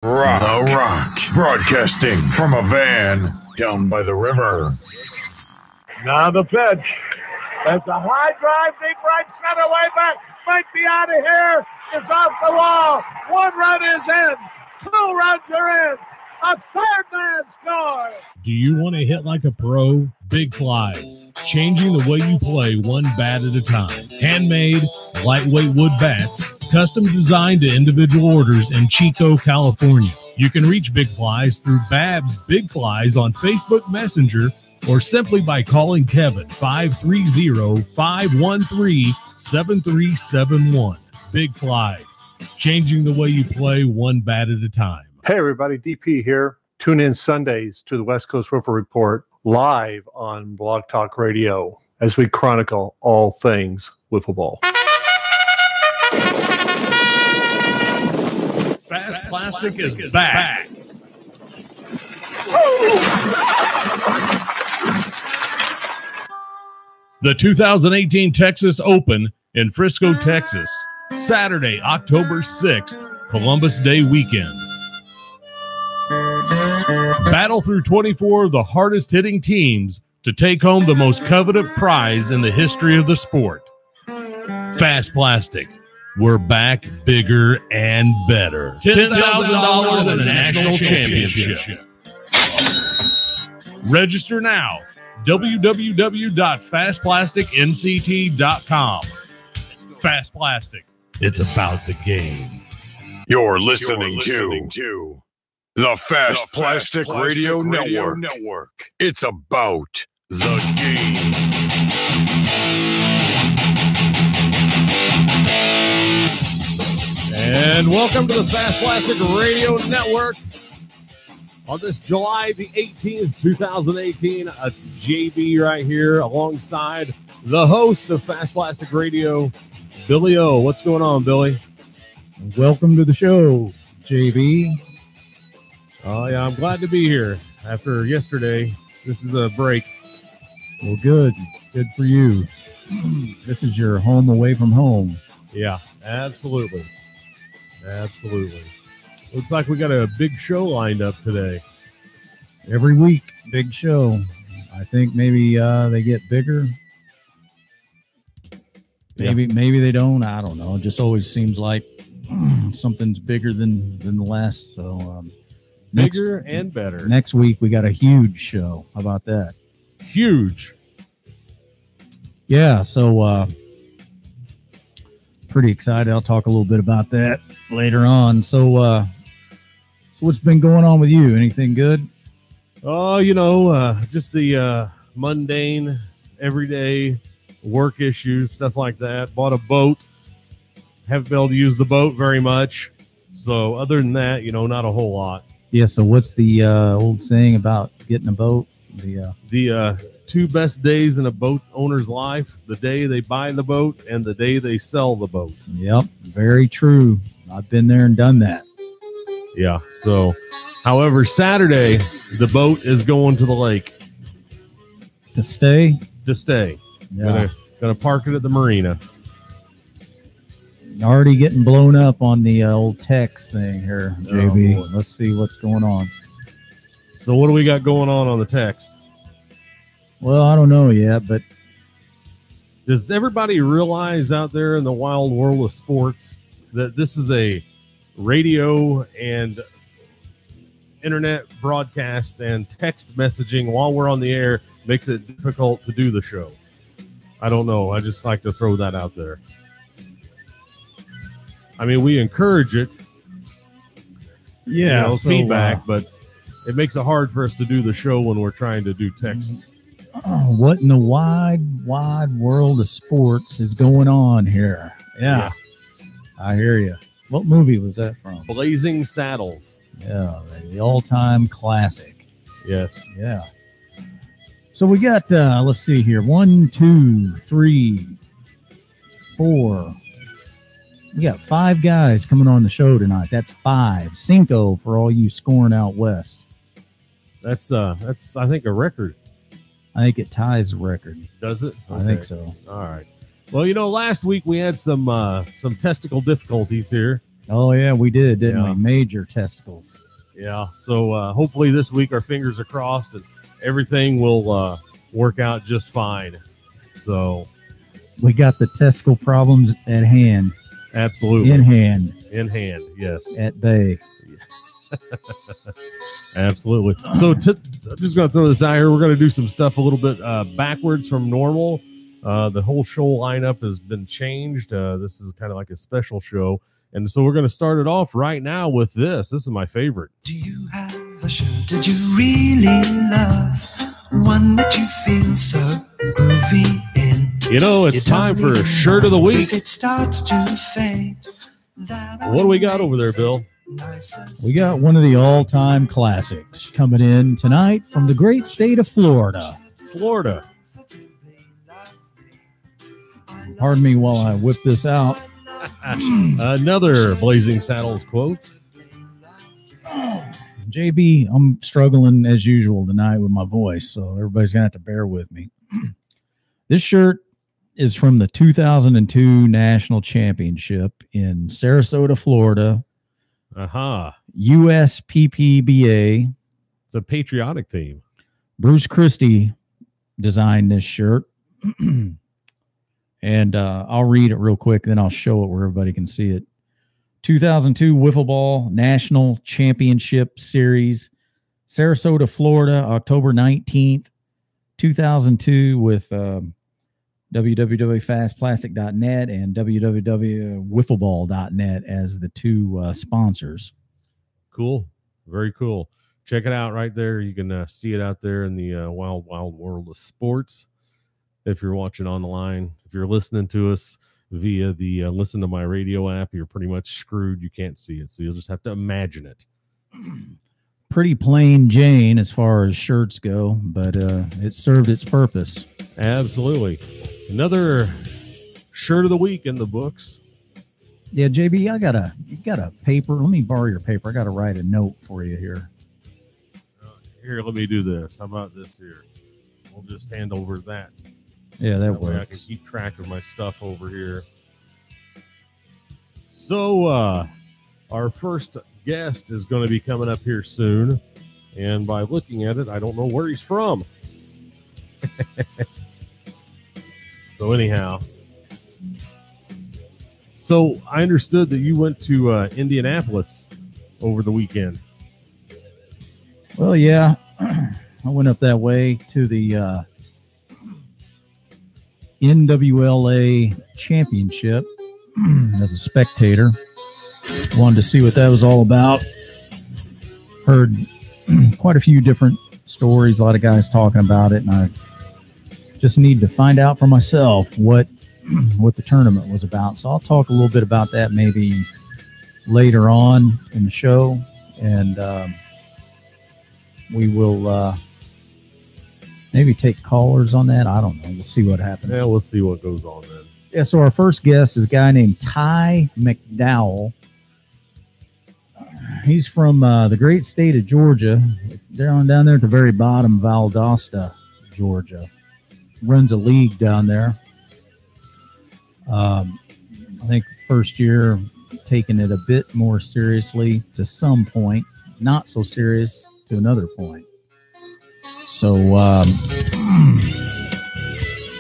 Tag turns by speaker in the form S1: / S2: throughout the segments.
S1: The Rock, broadcasting from a van down by the river.
S2: Now the pitch. That's a high drive, deep right center, way back. Might be out of here. It's off the wall. One run is in. 2 runs are in. A third man scores.
S3: Do you want to hit like a pro? Big Flies, changing the way you play one bat at a time. Handmade, lightweight wood bats, custom designed to individual orders in Chico, California. You can reach Big Flies through Babs Big Flies on Facebook Messenger or simply by calling Kevin 530-513-7371. Big Flies, changing the way you play one bat at a time.
S4: Hey everybody, DP here. Tune in Sundays to the West Coast River Report live on Blog Talk Radio as we chronicle all things wiffle ball.
S3: Fast Plastic is back. The 2018 Texas Open in Frisco, Texas. Saturday, October 6th, Columbus Day weekend. Battle through 24 of the hardest hitting teams to take home the most coveted prize in the history of the sport. Fast Plastic. We're back bigger and better. $10,000 in a national championship. Register now. www.fastplasticnct.com. Fast Plastic. It's about the game.
S1: You're listening to the Fast Plastic Radio Network. It's about the game.
S3: And welcome to the Fast Plastic Radio Network. On this July the 18th, 2018, it's JB right here alongside the host of Fast Plastic Radio, Billy O. What's going on, Billy?
S5: Welcome to the show, JB.
S3: Oh, yeah, I'm glad to be here after yesterday. This is a break.
S5: Well, good. Good for you. This is your home away from home.
S3: Yeah, absolutely. Absolutely. Looks like we got a big show lined up today.
S5: Every week, big show. I think maybe they get bigger. Maybe they don't. I don't know. It just always seems like something's bigger than the last. So
S3: bigger and better.
S5: Next week, we got a huge show. How about that?
S3: Huge.
S5: Yeah, so pretty excited. I'll talk a little bit about that later on. So what's been going on with you? Anything good?
S3: Oh, just the mundane, everyday work issues, stuff like that. Bought a boat. Haven't been able to use the boat very much. So other than that, not a whole lot.
S5: Yeah, so what's the old saying about getting a boat?
S3: The 2 best days in a boat owner's life, the day they buy the boat and the day they sell the boat.
S5: Yep, very true. I've been there and done that.
S3: Yeah, so, however, Saturday, the boat is going to the lake.
S5: To stay?
S3: To stay.
S5: Yeah.
S3: Gonna park it at the marina.
S5: Already getting blown up on the old text thing here, JB.
S3: Oh,
S5: let's see what's going on.
S3: So what do we got going on the text?
S5: Well, I don't know yet, but
S3: does everybody realize out there in the wild world of sports that this is a radio and internet broadcast and text messaging while we're on the air makes it difficult to do the show? I don't know. I just like to throw that out there. I mean, we encourage it.
S5: Yeah,
S3: feedback, but it makes it hard for us to do the show when we're trying to do texts.
S5: What in the wide world of sports is going on here? Yeah. I hear you. What movie was that from?
S3: Blazing Saddles.
S5: Yeah, the all-time classic.
S3: Yes.
S5: Yeah. So we got, let's see here, 1, 2, 3, 4. We got 5 guys coming on the show tonight. That's 5. Cinco for all you scoring out west.
S3: That's I think a record.
S5: I think it ties the record.
S3: Does it? Okay.
S5: I think so.
S3: All right. Well, last week we had some testicle difficulties here
S5: Oh, yeah, we did, didn't
S6: Yeah.
S5: we? Major testicles.
S6: Yeah. So hopefully this week our fingers are crossed and everything will work out just fine. So
S5: We got the testicle problems at hand.
S6: absolutely.
S5: In hand.
S6: In hand, yes.
S5: At bay.
S6: Absolutely. So I'm just going to throw this out here. We're going to do some stuff a little bit backwards from normal. The whole show lineup has been changed. This is kind of like a special show. And so we're going to start it off right now with this. This is my favorite.
S7: Do you have a shirt that you really love? One that you feel so groovy in?
S6: You know, it's time for Shirt of the Week.
S7: If it starts to fade,
S6: What do we got over there, Bill?
S5: We got one of the all-time classics coming in tonight from the great state of Florida.
S6: Florida.
S5: Pardon me while I whip this out.
S6: Another Blazing Saddles quote.
S5: JB, I'm struggling as usual tonight with my voice, so everybody's going to have to bear with me. This shirt is from the 2002 National Championship in Sarasota, Florida. USPPBA.
S6: It's a patriotic theme.
S5: Bruce Christie designed this shirt. And I'll read it real quick, then I'll show it where everybody can see it. 2002 Wiffle Ball National Championship Series, Sarasota, Florida, October 19th, 2002 with www.fastplastic.net and www.wiffleball.net as the two sponsors.
S6: Cool. Very cool. Check it out right there. You can see it out there in the wild, wild world of sports. If you're watching on the line, if you're listening to us via the Listen to My Radio app, you're pretty much screwed. You can't see it. So you'll just have to imagine it.
S5: Pretty plain Jane as far as shirts go, but it served its purpose.
S6: Absolutely. Another Shirt of the Week in the books.
S5: Yeah, JB, you got a paper. Let me borrow your paper. I got to write a note for you here.
S6: Here, let me do this. How about this here? We'll just hand over that.
S5: Yeah, that
S6: way I can keep track of my stuff over here. So, our first guest is going to be coming up here soon. And by looking at it, I don't know where he's from. So anyhow. So I understood that you went to Indianapolis over the weekend.
S5: Well, yeah. I went up that way to the NWLA Championship as a spectator. Wanted to see what that was all about. Heard quite a few different stories, a lot of guys talking about it, and I just need to find out for myself what the tournament was about. So I'll talk a little bit about that maybe later on in the show, and we will maybe take callers on that. I don't know. We'll see what happens.
S6: Yeah, we'll see what goes on then.
S5: Yeah, so our first guest is a guy named Ty McDowell. He's from the great state of Georgia. Down there at the very bottom, Valdosta, Georgia. Runs a league down there. I think first year taking it a bit more seriously to some point, not so serious to another point. So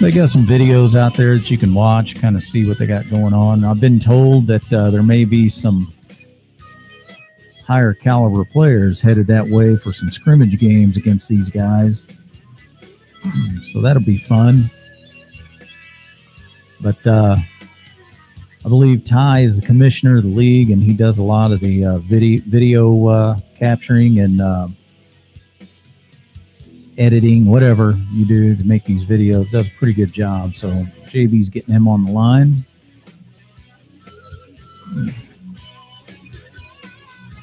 S5: they got some videos out there that you can watch, kind of see what they got going on. I've been told that there may be some higher caliber players headed that way for some scrimmage games against these guys. So that'll be fun. But I believe Ty is the commissioner of the league, and he does a lot of the video capturing and editing, whatever you do to make these videos. Does a pretty good job. So JB's getting him on the line.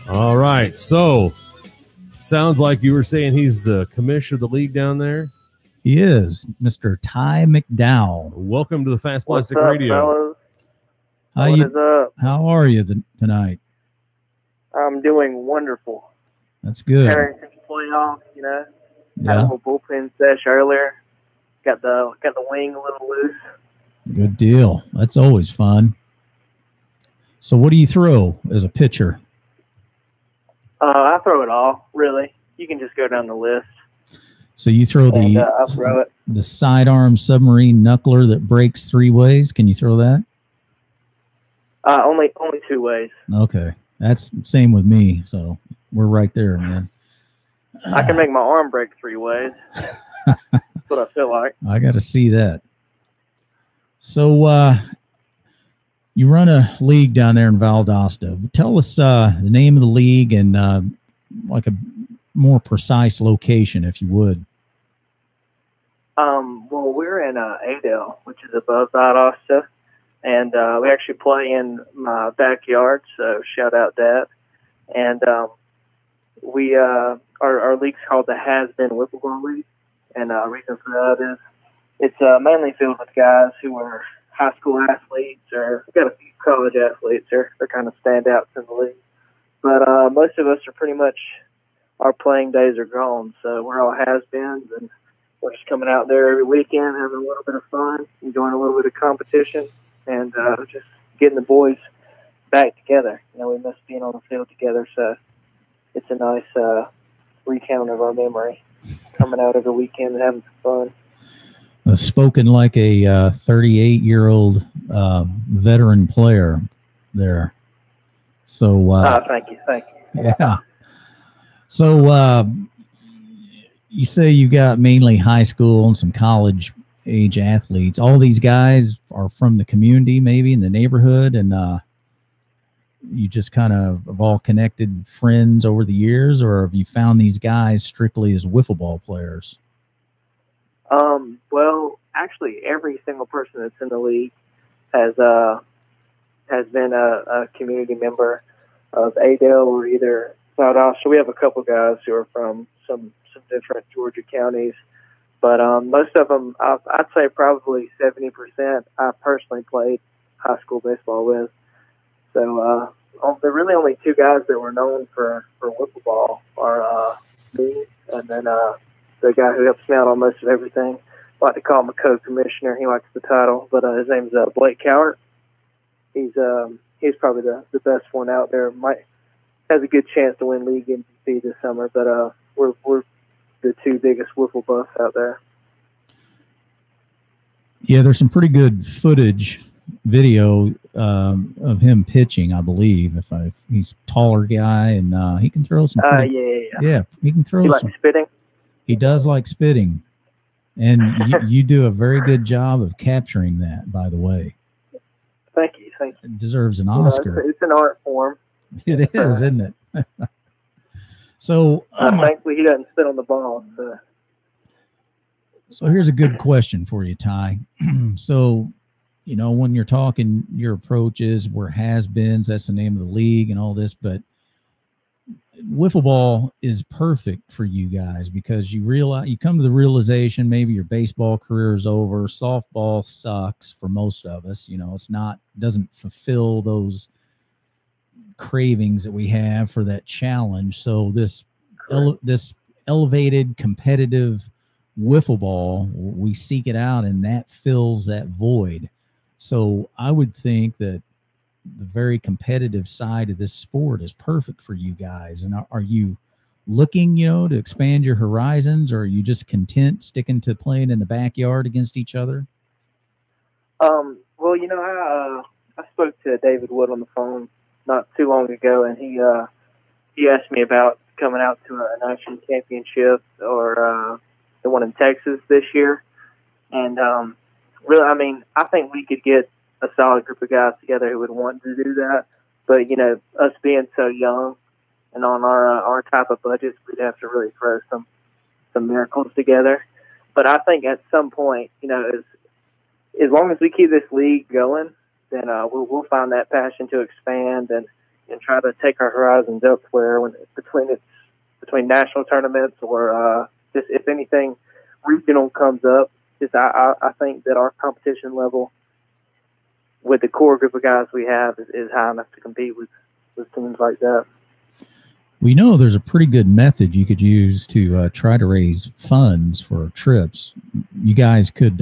S6: All right. So sounds like you were saying he's the commissioner of the league down there.
S5: He is Mr. Ty McDowell.
S6: Welcome to the Fast
S8: What's
S6: Plastic
S8: up,
S6: Radio.
S8: Fellas?
S5: What
S8: is up?
S5: How are you tonight?
S8: I'm doing wonderful.
S5: That's good.
S8: Preparing for the playoffs, you know. Had a
S5: Yeah,
S8: little bullpen sesh earlier. Got the wing a little loose.
S5: good deal. That's always fun. So what do you throw as a pitcher?
S8: I throw it all, really. You can just go down the list.
S5: So you throw
S8: I'll throw it.
S5: the sidearm submarine knuckler that breaks 3 ways. Can you throw that?
S8: Only 2 ways.
S5: Okay. That's same with me. So we're right there, man.
S8: I can make my arm break 3 ways. That's what I feel like.
S5: I got to see that. So you run a league down there in Valdosta. Tell us the name of the league and like a more precise location, if you would.
S8: Well, we're in Adel, which is above Valdosta, and we actually play in my backyard. So shout out, Dad. And we our league's called the Has Been Wiffle Ball League, and reason for that is it's mainly filled with guys who are high school athletes, or we've got a few college athletes. They're kind of standouts in the league, but most of us are pretty much, our playing days are gone, so we're all has-beens, and we're just coming out there every weekend, having a little bit of fun, enjoying a little bit of competition, and just getting the boys back together. You know, we miss being on the field together, so it's a nice recount of our memory, coming out every weekend and having some fun.
S5: Spoken like a 38-year-old veteran player there. So
S8: thank you.
S5: Yeah. So you say you got mainly high school and some college age athletes. All these guys are from the community, maybe in the neighborhood, and you just kind of have all connected friends over the years, or have you found these guys strictly as wiffle ball players?
S8: Well, actually, every single person that's in the league has been a community member of Adel or either Valdosta. We have a couple guys who are from some different Georgia counties, but most of them, I'd say probably 70%, I personally played high school baseball with. So there are really only 2 guys that were known for wiffle ball are me and then the guy who helps me out on most of everything. I like to call him a co-commissioner. He likes the title, but his name's Blake Cowart. He's probably the best one out there. Has a good chance to win league MVP this summer, but we're the 2 biggest wiffle buffs out there.
S5: Yeah, there's some pretty good footage, video of him pitching, I believe. He's a taller guy, and he can throw some. Yeah, he can throw.
S8: He likes spitting.
S5: He does like spitting, and you do a very good job of capturing that. By the way,
S8: thank you.
S5: It deserves an Oscar.
S8: It's an art form.
S5: It is, isn't it? So
S8: thankfully, he doesn't spit on the ball.
S5: So here's a good question for you, Ty. So, you know, when you're talking, your approach is we're has-beens, that's the name of the league and all this, but wiffle ball is perfect for you guys because you come to the realization maybe your baseball career is over. Softball sucks for most of us. You know, doesn't fulfill those cravings that we have for that challenge. So this elevated competitive wiffle ball, we seek it out, and that fills that void. So I would think that the very competitive side of this sport is perfect for you guys. And are you looking, to expand your horizons, or are you just content sticking to playing in the backyard against each other?
S8: Well, I spoke to David Wood on the phone not too long ago, and he asked me about coming out to a national championship or the one in Texas this year. And really, I think we could get a solid group of guys together who would want to do that. But, us being so young and on our type of budgets, we'd have to really throw some miracles together. But I think at some point, as long as we keep this league going, then we'll find that passion to expand and try to take our horizons elsewhere between national tournaments or just if anything regional comes up. I think that our competition level with the core group of guys we have is high enough to compete with teams like that.
S5: We know there's a pretty good method you could use to try to raise funds for trips. You guys could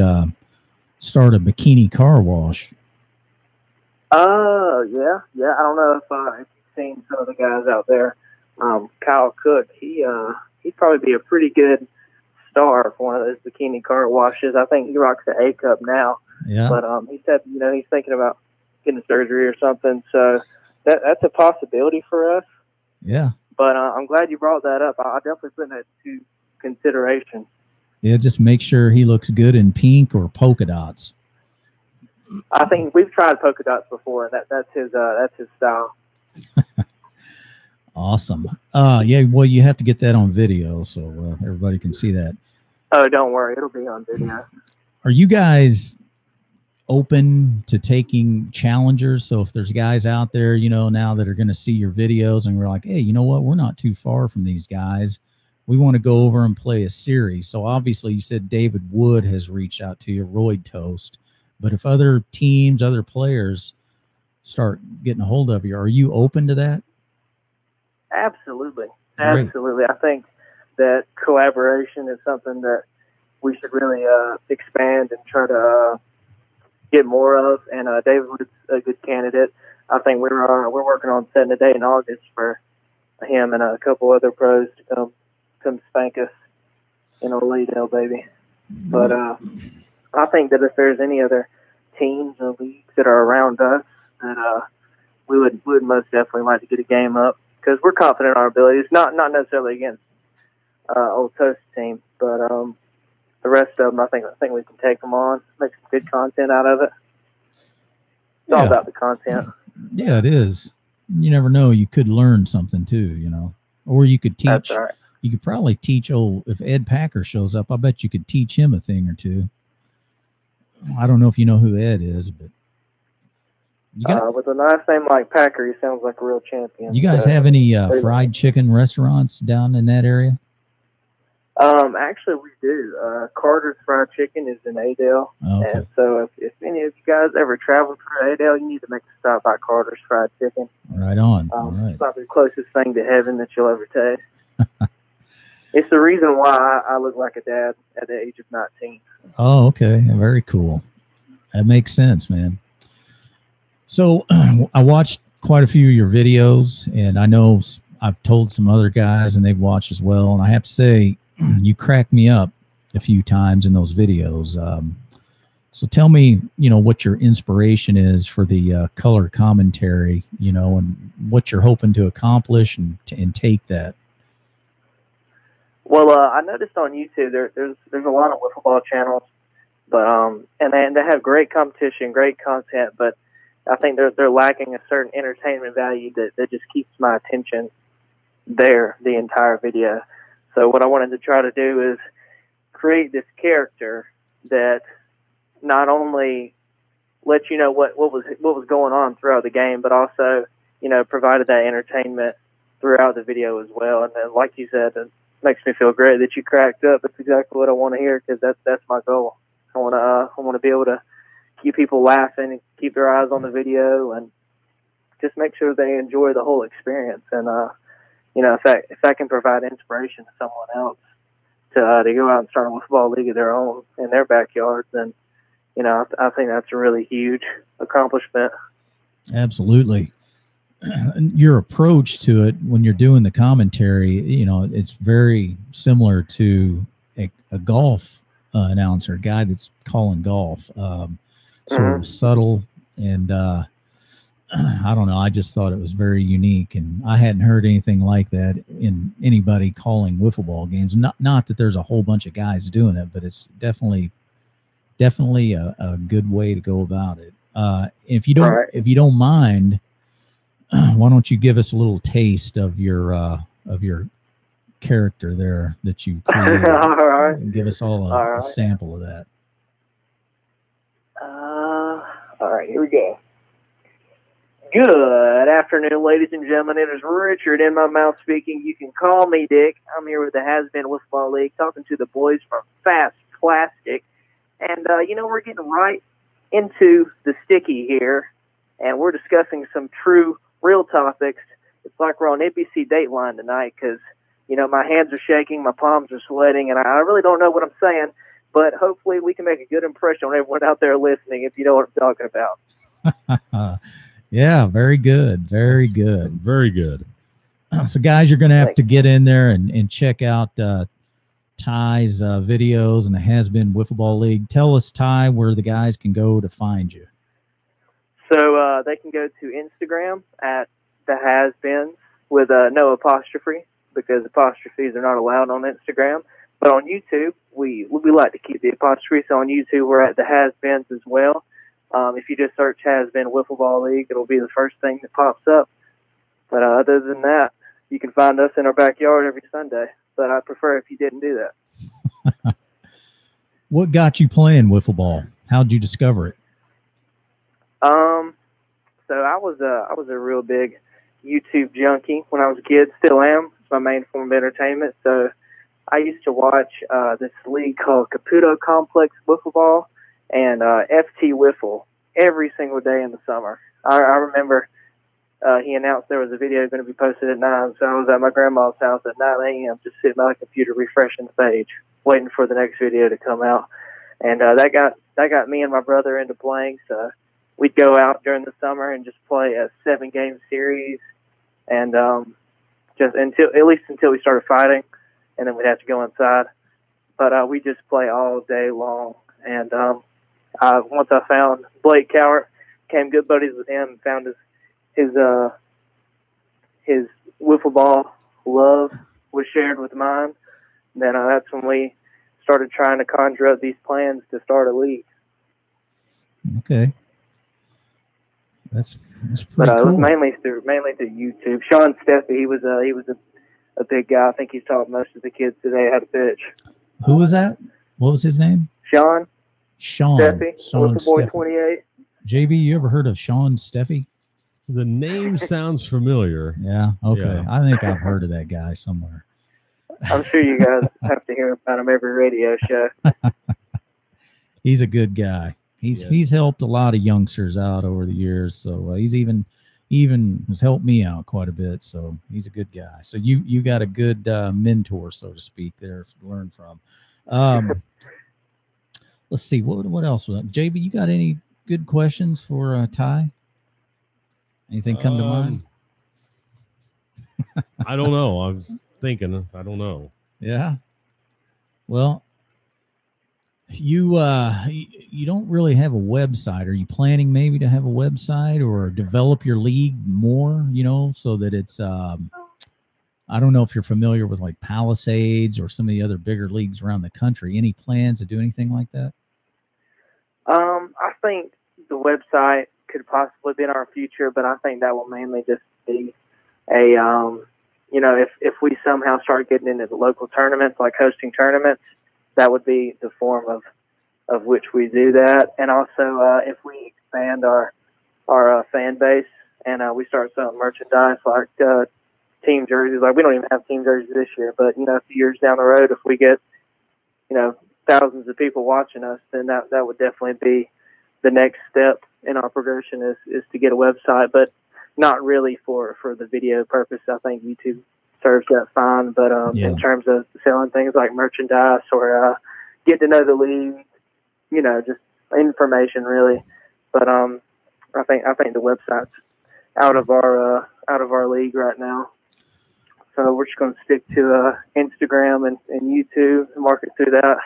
S5: start a bikini car wash.
S8: Yeah. I don't know if you've seen some of the guys out there. Kyle Cook, he'd probably be a pretty good star for one of those bikini car washes. I think he rocks the A cup now.
S5: Yeah.
S8: But he said, he's thinking about getting surgery or something. So that's a possibility for us.
S5: Yeah.
S8: But I'm glad you brought that up. I'll definitely put that to consideration.
S5: Yeah, just make sure he looks good in pink or polka dots.
S8: I think we've tried polka dots before, and that's his style.
S5: Awesome. Yeah, well, you have to get that on video so everybody can see that.
S8: Oh, don't worry. It'll be on video.
S5: Are you guys open to taking challengers? So if there's guys out there, now that are going to see your videos and we're like, hey, you know what? We're not too far from these guys. We want to go over and play a series. So obviously you said David Wood has reached out to you, Royd Toast. But if other teams, other players start getting a hold of you, are you open to that?
S8: Absolutely.
S5: Great.
S8: Absolutely. I think that collaboration is something that we should really expand and try to get more of. And David Wood's a good candidate. I think we're working on setting a date in August for him and a couple other pros to come spank us in Oladale, baby. But I think that if there's any other teams or leagues that are around us, that we would most definitely like to get a game up because we're confident in our abilities. Not necessarily against Old Toast team, but the rest of them, I think we can take them on, make some good content out of it. It's all about the content.
S5: Yeah, it is. You never know. You could learn something too, or you could teach.
S8: That's right.
S5: You could probably teach if Ed Packer shows up, I bet you could teach him a thing or two. I don't know if you know who Ed is, but
S8: with a last name like Packer, he sounds like a real champion.
S5: You guys have any fried chicken restaurants down in that area?
S8: Actually, we do. Carter's Fried Chicken is in Adel.
S5: Oh, okay.
S8: And so if any of you guys ever travel through Adel, you need to make a stop by Carter's Fried Chicken.
S5: Right on. All right.
S8: It's probably the closest thing to heaven that you'll ever taste. It's the reason why I look like a dad at the age of 19.
S5: Oh, okay. Very cool. That makes sense, man. So I watched quite a few of your videos, and I know I've told some other guys, and they've watched as well. And I have to say, you cracked me up a few times in those videos. So tell me, what your inspiration is for the color commentary, and what you're hoping to accomplish and take that.
S8: Well, I noticed on YouTube there's a lot of wiffle ball channels, but and they have great competition, great content, but I think they're lacking a certain entertainment value that just keeps my attention there the entire video. So what I wanted to try to do is create this character that not only lets you know what was going on throughout the game, but also provided that entertainment throughout the video as well. And then, like you said, it makes me feel great that you cracked up. That's exactly what I want to hear because that's my goal. I want to be able to keep people laughing and keep their eyes on the video and just make sure they enjoy the whole experience. And if I can provide inspiration to someone else to go out and start a football league of their own in their backyard, then I think that's a really huge accomplishment.
S5: Absolutely. Your approach to it when you're doing the commentary, it's very similar to a golf announcer, a guy that's calling golf. Sort of subtle, and I don't know. I just thought it was very unique, and I hadn't heard anything like that in anybody calling wiffle ball games. Not that there's a whole bunch of guys doing it, but it's definitely a good way to go about it. If you don't mind, why don't you give us a little taste of your character there that you created?
S8: All right.
S5: And give us all a sample of that.
S8: All right, here we go. Good afternoon, ladies and gentlemen. It is Richard in my mouth speaking. You can call me Dick. I'm here with the Has-Been Wiffle Ball League, talking to the boys from Fast Plastic. And, we're getting right into the sticky here, and we're discussing some true, real topics. It's like we're on NBC Dateline tonight because, my hands are shaking, my palms are sweating, and I really don't know what I'm saying. But hopefully we can make a good impression on everyone out there listening if you know what I'm talking about.
S5: Yeah, very good. Very good.
S6: Very good.
S5: So, guys, you're going to have to get in there and check out Ty's videos and the Has Been Wiffle Ball League. Tell us, Ty, where the guys can go to find you.
S8: So they can go to Instagram at the Has Beens with no apostrophe, because apostrophes are not allowed on Instagram. But on YouTube, we like to keep the apostrophe. So on YouTube, we're at the Has Beens as well. If you just search Has Been Wiffle Ball League, it'll be the first thing that pops up. But other than that, you can find us in our backyard every Sunday. But I'd prefer if you didn't do that.
S5: What got you playing wiffle ball? How'd you discover it?
S8: So I was a real big YouTube junkie when I was a kid. Still am. It's my main form of entertainment. So I used to watch this league called Caputo Complex Wiffle Ball and FT Wiffle every single day in the summer. I remember he announced there was a video going to be posted at 9, so I was at my grandma's house at 9 a.m. just sitting by the computer refreshing the page, waiting for the next video to come out. And that got me and my brother into playing. So we'd go out during the summer and just play a 7-game series, and just until we started fighting, and then we'd have to go inside. But we just play all day long. And once I found Blake Cowart, became good buddies with him, and found his wiffle ball love was shared with mine. And then that's when we started trying to conjure up these plans to start a league.
S5: Okay. That's pretty
S8: cool.
S5: It
S8: was mainly through YouTube. Sean Steffi, he was a big guy. I think he's taught most of the kids today how to pitch.
S5: Who was that? What was his name?
S8: Sean
S5: Steffi.
S8: Wiffle Boy 28.
S5: JB, you ever heard of Sean Steffi?
S6: The name sounds familiar.
S5: Yeah. Okay.
S6: Yeah.
S5: I think I've heard of that guy somewhere.
S8: I'm sure you guys have to hear about him every radio show.
S5: He's a good guy. He's helped a lot of youngsters out over the years. So he's even has helped me out quite a bit. So he's a good guy. So you got a good mentor, so to speak, there to learn from. Let's see what else was that? JB, you got any good questions for Ty? Anything come to mind?
S6: I don't know. I was thinking. I don't know.
S5: Yeah. Well, you don't really have a website. Are you planning maybe to have a website or develop your league more, so that it's I don't know if you're familiar with like Palisades or some of the other bigger leagues around the country. Any plans to do anything like that?
S8: I think the website could possibly be in our future, but I think that will mainly just be a if we somehow start getting into the local tournaments, like hosting tournaments, that would be the form of which we do that. And also, if we expand our fan base and we start selling merchandise like team jerseys, like we don't even have team jerseys this year, but a few years down the road, if we get thousands of people watching us, then that would definitely be the next step in our progression is to get a website, but not really for the video purpose. I think YouTube serves that fine, but in terms of selling things like merchandise or get to know the league, just information really. But I think the website's out of our league right now. So we're just going to stick to Instagram and YouTube and market through that.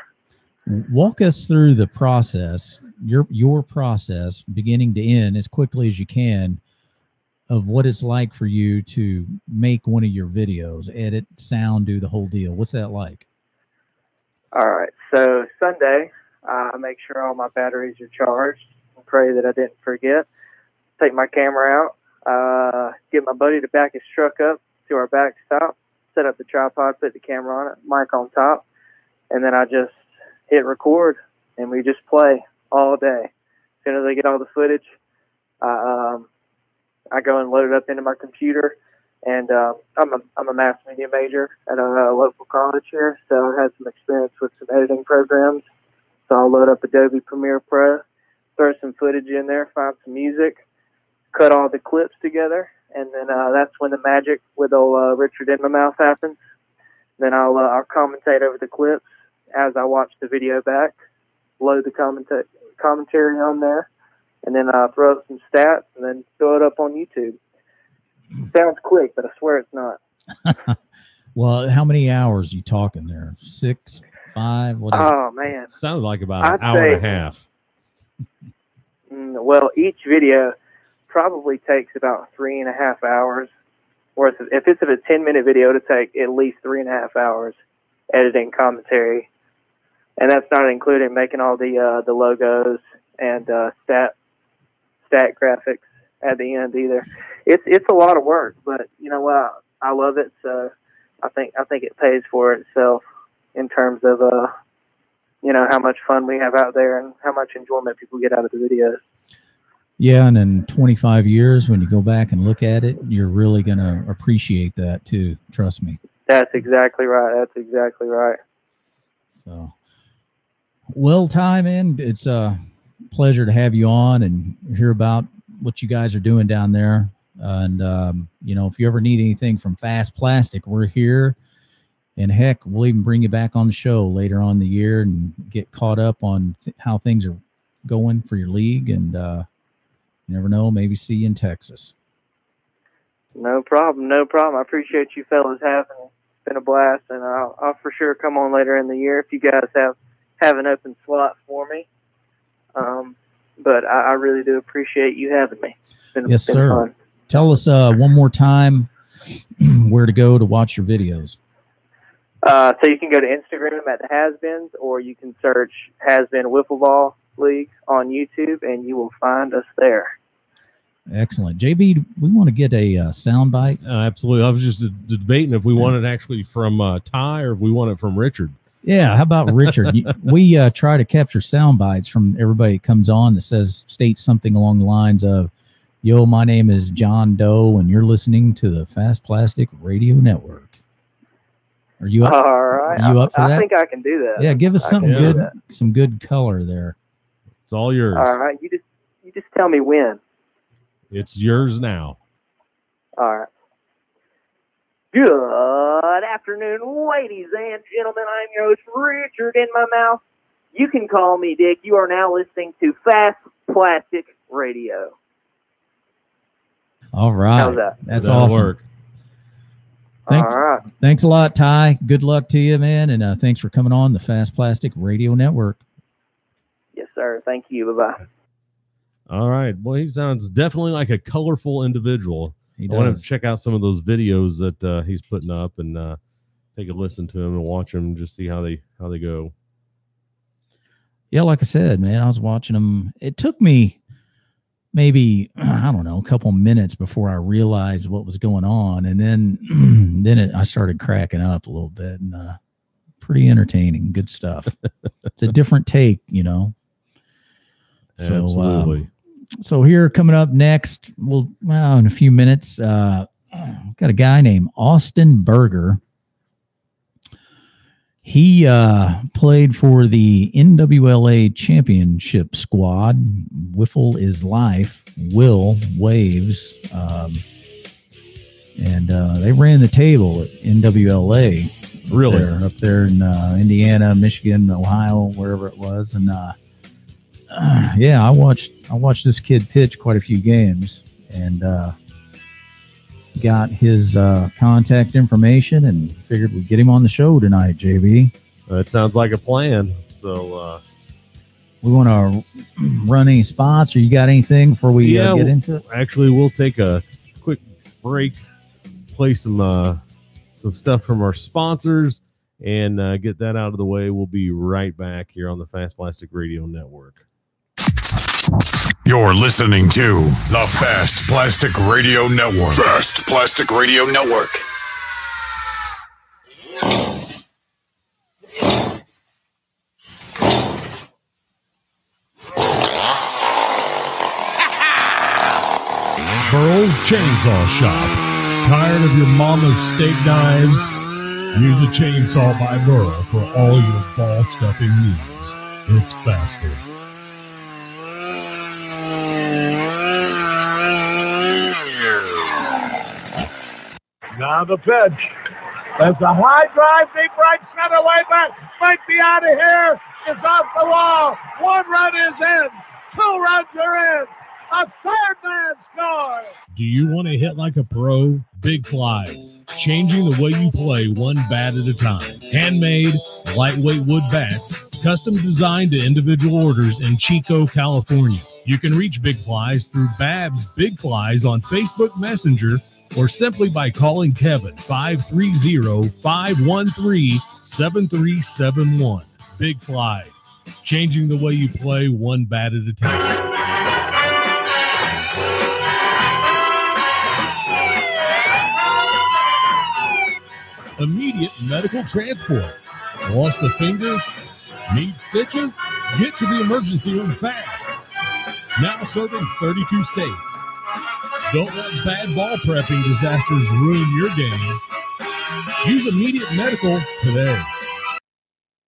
S5: Walk us through the process, your process, beginning to end, as quickly as you can, of what it's like for you to make one of your videos, edit, sound, do the whole deal. What's that like?
S8: All right. So Sunday, I make sure all my batteries are charged and pray that I didn't forget. Take my camera out, get my buddy to back his truck up to our backstop, set up the tripod, put the camera on it, mic on top, and then I just hit record, and we just play all day. As soon as I get all the footage, I go and load it up into my computer, and I'm a mass media major at a local college here, so I've had some experience with some editing programs. So I'll load up Adobe Premiere Pro, throw some footage in there, find some music, cut all the clips together, and then that's when the magic with old Richard in my mouth happens. Then I'll commentate over the clips as I watch the video back, load the commentary on there, and then throw up some stats, and then throw it up on YouTube. Sounds quick, but I swear it's not.
S5: Well, how many hours are you talking there? 6, 5? What is
S8: Oh, man.
S6: Sounded like about an
S8: I'd
S6: hour and a
S8: say-
S6: half.
S8: Well, each video probably takes about 3.5 hours. Or if it's a 10-minute video, it'll take at least 3.5 hours editing commentary. And that's not including making all the logos and stat graphics at the end either. It's a lot of work, but you know what? I love it, so I think it pays for itself in terms of how much fun we have out there and how much enjoyment people get out of the videos.
S5: Yeah, and in 25 years, when you go back and look at it, you're really going to appreciate that too. Trust me.
S8: That's exactly right.
S5: So, well, Ty, man, it's a pleasure to have you on and hear about what you guys are doing down there. And, if you ever need anything from Fast Plastic, we're here. And heck, we'll even bring you back on the show later on in the year and get caught up on how things are going for your league. And you never know, maybe see you in Texas.
S8: No problem. I appreciate you fellas having me. It's been a blast, and I'll for sure come on later in the year if you guys have an open slot for me. But I really do appreciate you having me.
S5: Yes,
S8: been
S5: sir.
S8: fun.
S5: Tell us one more time where to go to watch your videos.
S8: So you can go to Instagram at the Has-Beens, or you can search Has-Been Wiffle Ball League on YouTube, and you will find us there.
S5: Excellent. JB, we want to get a soundbite.
S6: Absolutely. I was just debating if we want it actually from Ty or if we want it from Richard.
S5: Yeah, how about Richard? We try to capture sound bites from everybody that comes on that states something along the lines of, "Yo, my name is John Doe, and you're listening to the Fast Plastic Radio Network." Are you up?
S8: All right.
S5: Are you up for that?
S8: I think I can do that.
S5: Yeah, give us something
S8: can do
S5: good,
S8: that.
S5: some good color there.
S6: It's all yours.
S8: All right. You just tell me when.
S6: It's yours now.
S8: All right. Good afternoon, ladies and gentlemen. I'm your host, Richard in my mouth. You can call me Dick. You are now listening to Fast Plastic Radio.
S5: All right.
S8: How's that?
S5: That's
S6: That'll
S5: awesome.
S6: work.
S5: Thanks.
S8: All right.
S5: Thanks a lot, Ty. Good luck to you, man. And thanks for coming on the Fast Plastic Radio Network.
S8: Yes, sir. Thank you. Bye-bye.
S6: All right. Well, he sounds definitely like a colorful individual.
S5: He
S6: I want
S5: does.
S6: to check out some of those videos that he's putting up and take a listen to him and watch them, just see how they go.
S5: Yeah, like I said, man, I was watching them. It took me maybe, I don't know, a couple minutes before I realized what was going on. And then I started cracking up a little bit, and pretty entertaining. Good stuff. It's a different take,
S6: Absolutely.
S5: So here coming up next, in a few minutes, got a guy named Austin Berger. He played for the NWLA Championship squad. Wiffle is Life, Will Waves, and they ran the table at NWLA.
S6: Really?
S5: Up there in Indiana, Michigan, Ohio, wherever it was, and yeah, I watched this kid pitch quite a few games, and got his contact information and figured we'd get him on the show tonight, JB.
S6: That sounds like a plan. So
S5: we want to run any spots, or you got anything before we get into it?
S6: Actually, we'll take a quick break, play some stuff from our sponsors, and get that out of the way. We'll be right back here on the Fast Plastic Radio Network.
S1: You're listening to the Fast Plastic Radio Network. Fast Plastic Radio Network.
S3: Burl's Chainsaw Shop. Tired of your mama's steak knives? Use a chainsaw by Burl for all your ball stuffing needs. It's faster.
S2: Now the pitch. That's a high drive, deep right center, way back. Might be out of here. It's off the wall. One run is in. 2 runs are in. A third man scores.
S3: Do you want to hit like a pro? Big Flies, changing the way you play one bat at a time. Handmade, lightweight wood bats, custom designed to individual orders in Chico, California. You can reach Big Flies through Babs Big Flies on Facebook Messenger or simply by calling Kevin 530-513-7371. Big Flies, changing the way you play one bat at a time. Immediate medical transport. Lost a finger? Need stitches? Get to the emergency room fast. Now serving 32 states. Don't let bad ball prepping disasters ruin your game. Use immediate medical today.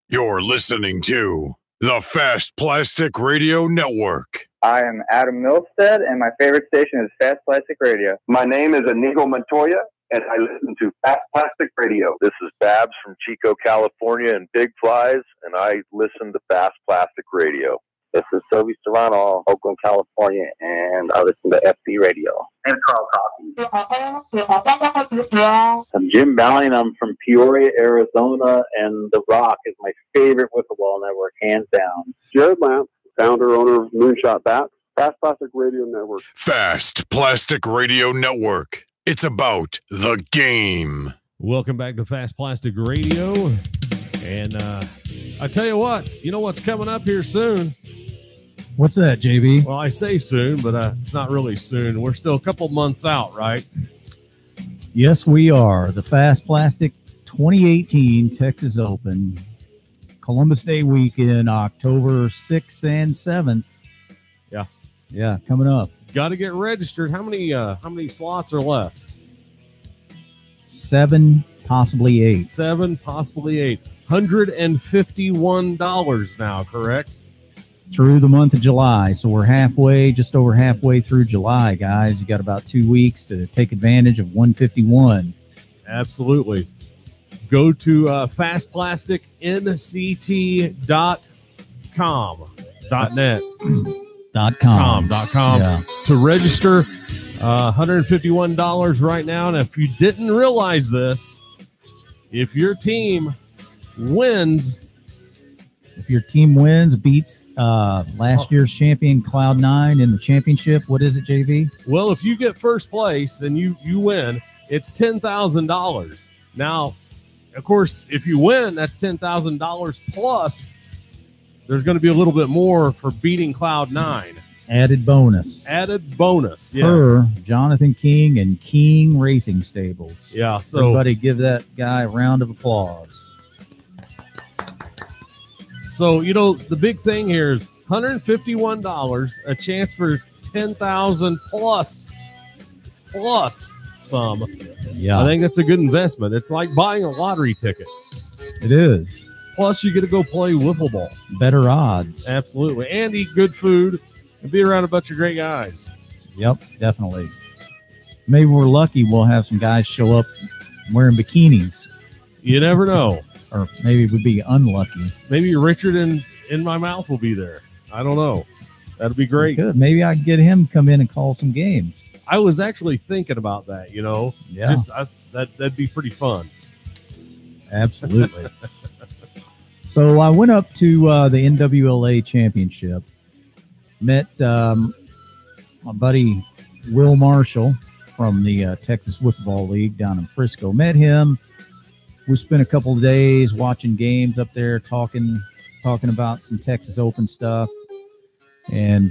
S1: You're listening to the Fast Plastic Radio Network.
S9: I am Adam Milstead, and my favorite station is Fast Plastic Radio.
S10: My name is Inigo Montoya, and I listen to Fast Plastic Radio. This is Babs from Chico, California, and Big Flies, and I listen to Fast Plastic Radio.
S11: This is Sylvie Serrano, Oakland, California, and I listen to FB Radio.
S12: And Carl Coffey.
S11: I'm Jim Balling. I'm from Peoria, Arizona, and The Rock is my favorite wiffle ball network, hands down.
S13: Jared Lamp, founder, owner of Moonshot Bats, Fast Plastic Radio Network.
S1: Fast Plastic Radio Network. It's about the game.
S6: Welcome back to Fast Plastic Radio. And I tell you what's coming up here soon?
S5: What's that, JB?
S6: Well, I say soon, but it's not really soon. We're still a couple months out, right?
S5: Yes, we are. The Fast Plastic 2018 Texas Open, Columbus Day weekend, October 6th and 7th. Yeah, coming up.
S6: Got to get registered. How many slots are left?
S5: 7, possibly 8.
S6: 7, possibly 8. $151 now, correct?
S5: Through the month of July. So we're just over halfway through July, guys. You got about 2 weeks to take advantage of 151.
S6: Absolutely. Go to fastplasticnct.com.net. .com
S5: yeah.
S6: To register. $151 right now. And if you didn't realize this, if your team wins,
S5: beats last year's champion Cloud9 in the championship, what is it, JV?
S6: Well, if you get first place and you win, it's $10,000. Now, of course, if you win, that's $10,000 plus there's going to be a little bit more for beating Cloud9.
S5: Added bonus,
S6: yes.
S5: Per Jonathan King and King Racing Stables.
S6: Yeah, so
S5: everybody give that guy a round of applause.
S6: So, the big thing here is $151, a chance for $10,000 plus some.
S5: Yeah.
S6: I think that's a good investment. It's like buying a lottery ticket.
S5: It is.
S6: Plus, you get to go play wiffle ball.
S5: Better odds.
S6: Absolutely. And eat good food and be around a bunch of great guys.
S5: Yep, definitely. Maybe we're lucky we'll have some guys show up wearing bikinis.
S6: You never know.
S5: Or maybe we'd be unlucky.
S6: Maybe Richard in my mouth will be there. I don't know. That'd be great.
S5: Good. Maybe I could get him to come in and call some games.
S6: I was actually thinking about that,
S5: Yeah.
S6: That'd be pretty fun.
S5: Absolutely. So I went up to the NWLA championship, met my buddy Will Marshall from the Texas Wiffle League down in Frisco. Met him. We spent a couple of days watching games up there, talking about some Texas Open stuff, and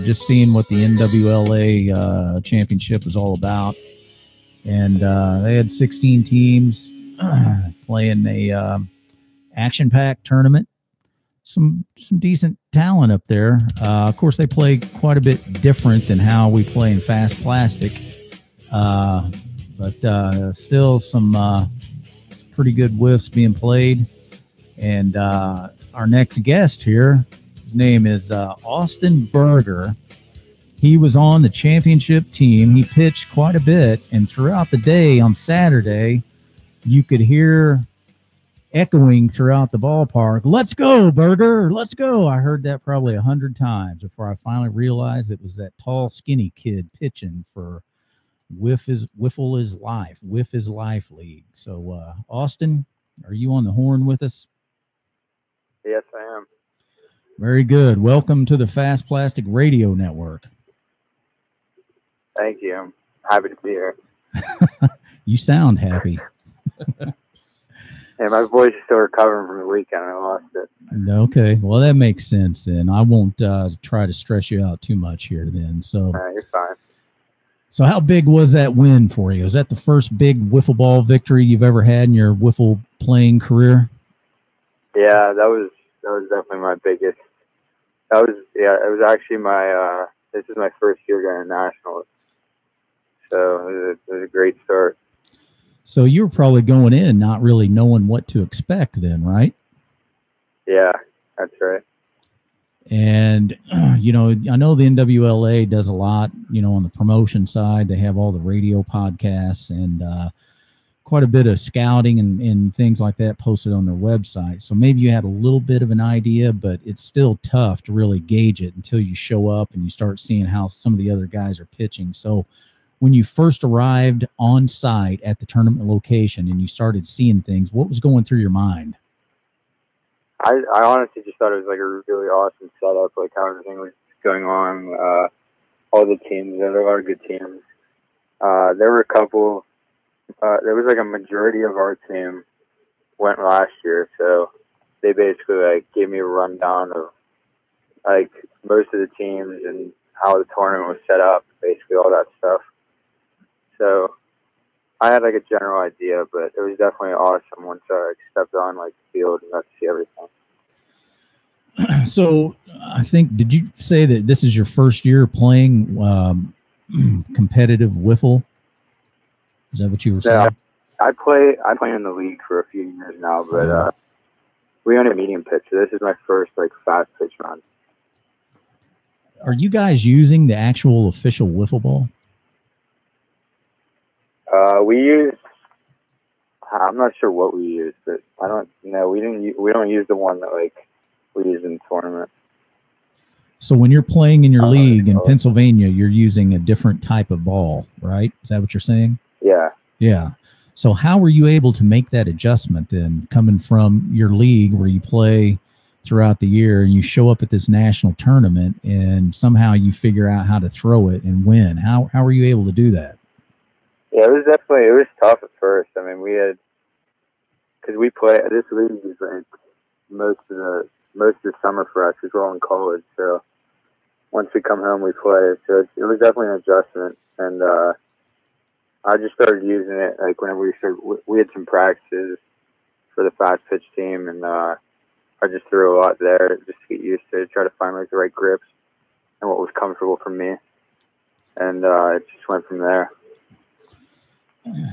S5: just seeing what the NWLA championship was all about. And they had 16 teams playing a action-packed tournament. Some decent talent up there. Of course, they play quite a bit different than how we play in Fast Plastic, but still some pretty good whiffs being played. And our next guest here, his name is Austin Berger. He was on the championship team. He pitched quite a bit, and throughout the day on Saturday, you could hear echoing throughout the ballpark. Let's go, Burger. Let's go. I heard that probably 100 times before I finally realized it was that tall, skinny kid pitching for Wiffle is Life, Whiff is Life League. So, Austin, are you on the horn with us?
S9: Yes, I am.
S5: Very good. Welcome to the Fast Plastic Radio Network.
S9: Thank you. I'm happy to be here.
S5: You sound happy.
S9: And my voice is still recovering from the weekend. I lost it.
S5: Okay. Well, that makes sense then. I won't try to stress you out too much here then. So,
S9: You're fine.
S5: So how big was that win for you? Was that the first big wiffle ball victory you've ever had in your wiffle playing career?
S9: Yeah, that was definitely my biggest. It was actually my, this is my first year going to nationals. So it was a great start.
S5: So you were probably going in not really knowing what to expect then, right?
S9: Yeah, that's right.
S5: And, I know the NWLA does a lot, on the promotion side. They have all the radio podcasts and quite a bit of scouting and things like that posted on their website. So maybe you had a little bit of an idea, but it's still tough to really gauge it until you show up and you start seeing how some of the other guys are pitching. So when you first arrived on site at the tournament location and you started seeing things, what was going through your mind?
S9: I honestly just thought it was like a really awesome setup, like how everything was going on. All the teams, there were a lot of good teams. There were a couple. There was like a majority of our team went last year, so they basically like gave me a rundown of like most of the teams and how the tournament was set up, basically all that stuff. So I had like a general idea, but it was definitely awesome once I stepped on like the field and got to see everything.
S5: So I think, did you say that this is your first year playing competitive wiffle? Is that what you were saying?
S9: Yeah, I play in the league for a few years now, but we own a medium pitch, so this is my first like fast pitch run.
S5: Are you guys using the actual official wiffle ball?
S9: We use. I'm not sure what we use, but I don't. No, we don't use the one that like we use in the tournament.
S5: So when you're playing in your league in Pennsylvania, you're using a different type of ball, right? Is that what you're saying?
S9: Yeah.
S5: Yeah. So how were you able to make that adjustment then, coming from your league where you play throughout the year and you show up at this national tournament and somehow you figure out how to throw it and win? How were you able to do that?
S9: Yeah, it was tough at first. I mean, because we play, this league is like most of the summer for us because we're all in college. So once we come home, we play. So it was definitely an adjustment. And I just started using it like whenever we had some practices for the fast pitch team. And I just threw a lot there just to get used to it, try to find like the right grips and what was comfortable for me. And it just went from there.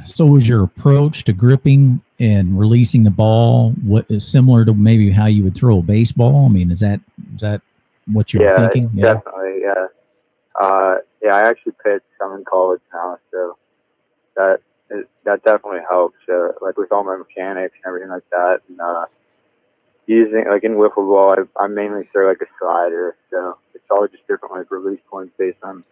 S5: So was your approach to gripping and releasing the ball what is similar to maybe how you would throw a baseball? I mean, is that what you were thinking?
S9: Yeah, definitely. Yeah. I actually pitch. I'm in college now, so that definitely helps. Like with all my mechanics and everything like that, and using like in wiffle ball, I mainly throw like a slider, so it's all just different like release points based on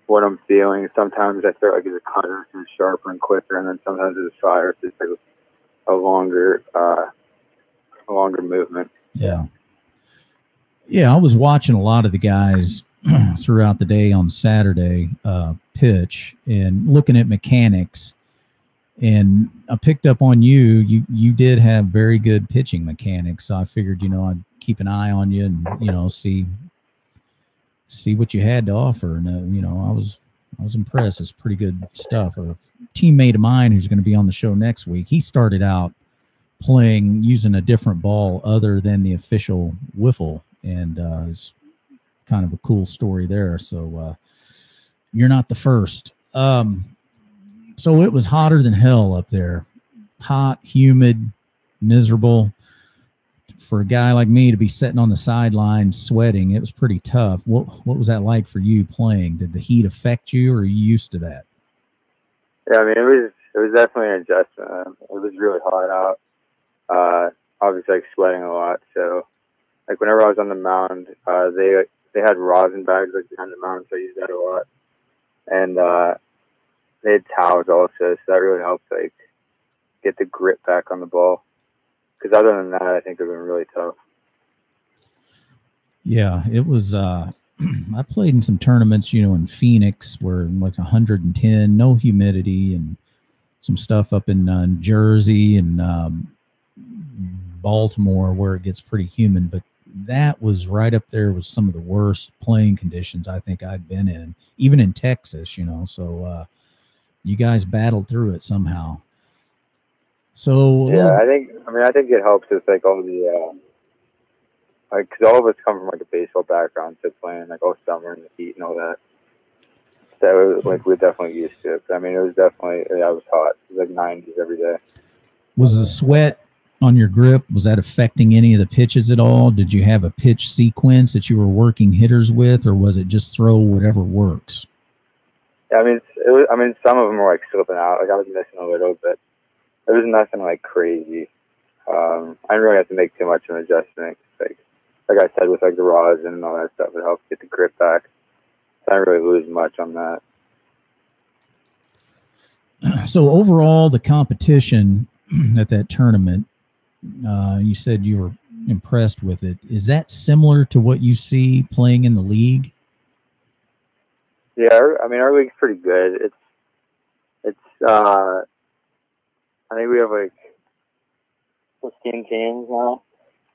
S9: what I'm feeling. Sometimes I throw like as a cutter, so it's sharper and quicker, and then sometimes as a slider, so it's like a longer movement.
S5: Yeah. Yeah, I was watching a lot of the guys throughout the day on Saturday pitch and looking at mechanics, and I picked up on you did have very good pitching mechanics, so I figured I'd keep an eye on you and see what you had to offer. And I was impressed. It's pretty good stuff. A teammate of mine who's going to be on the show next week, he started out playing using a different ball other than the official wiffle, and it's kind of a cool story there. So you're not the first. So it was hotter than hell up there. Hot, humid, miserable. For a guy like me to be sitting on the sidelines sweating, it was pretty tough. What was that like for you playing? Did the heat affect you, or are you used to that?
S9: Yeah, I mean, it was definitely an adjustment. It was really hot out. obviously like sweating a lot. So like whenever I was on the mound, they had rosin bags like behind the mound, so I used that a lot. And they had towels also, so that really helped like get the grip back on the ball. Because other than that, I think it would have been really tough.
S5: Yeah, it was. I played in some tournaments, in Phoenix, where like 110, no humidity, and some stuff up in Jersey and Baltimore, where it gets pretty humid. But that was right up there with some of the worst playing conditions I think I'd been in, even in Texas. So you guys battled through it somehow. So
S9: yeah, I think it helps with like all the like because all of us come from like a baseball background, so playing like all summer in the heat and all that. So like we're definitely used to it. But, I mean, it was definitely I was hot. It was like 90s every day.
S5: Was the sweat on your grip, was that affecting any of the pitches at all? Did you have a pitch sequence that you were working hitters with, or was it just throw whatever works?
S9: Yeah, I mean, some of them were like slipping out. Like I was missing a little bit. There was nothing like crazy. I didn't really have to make too much of an adjustment. Like I said, with like the rosin and all that stuff, it helps get the grip back. So I didn't really lose much on that.
S5: So overall, the competition at that tournament, you said you were impressed with it. Is that similar to what you see playing in the league?
S9: Yeah, I mean, our league's pretty good. It's I think we have like 15 teams now,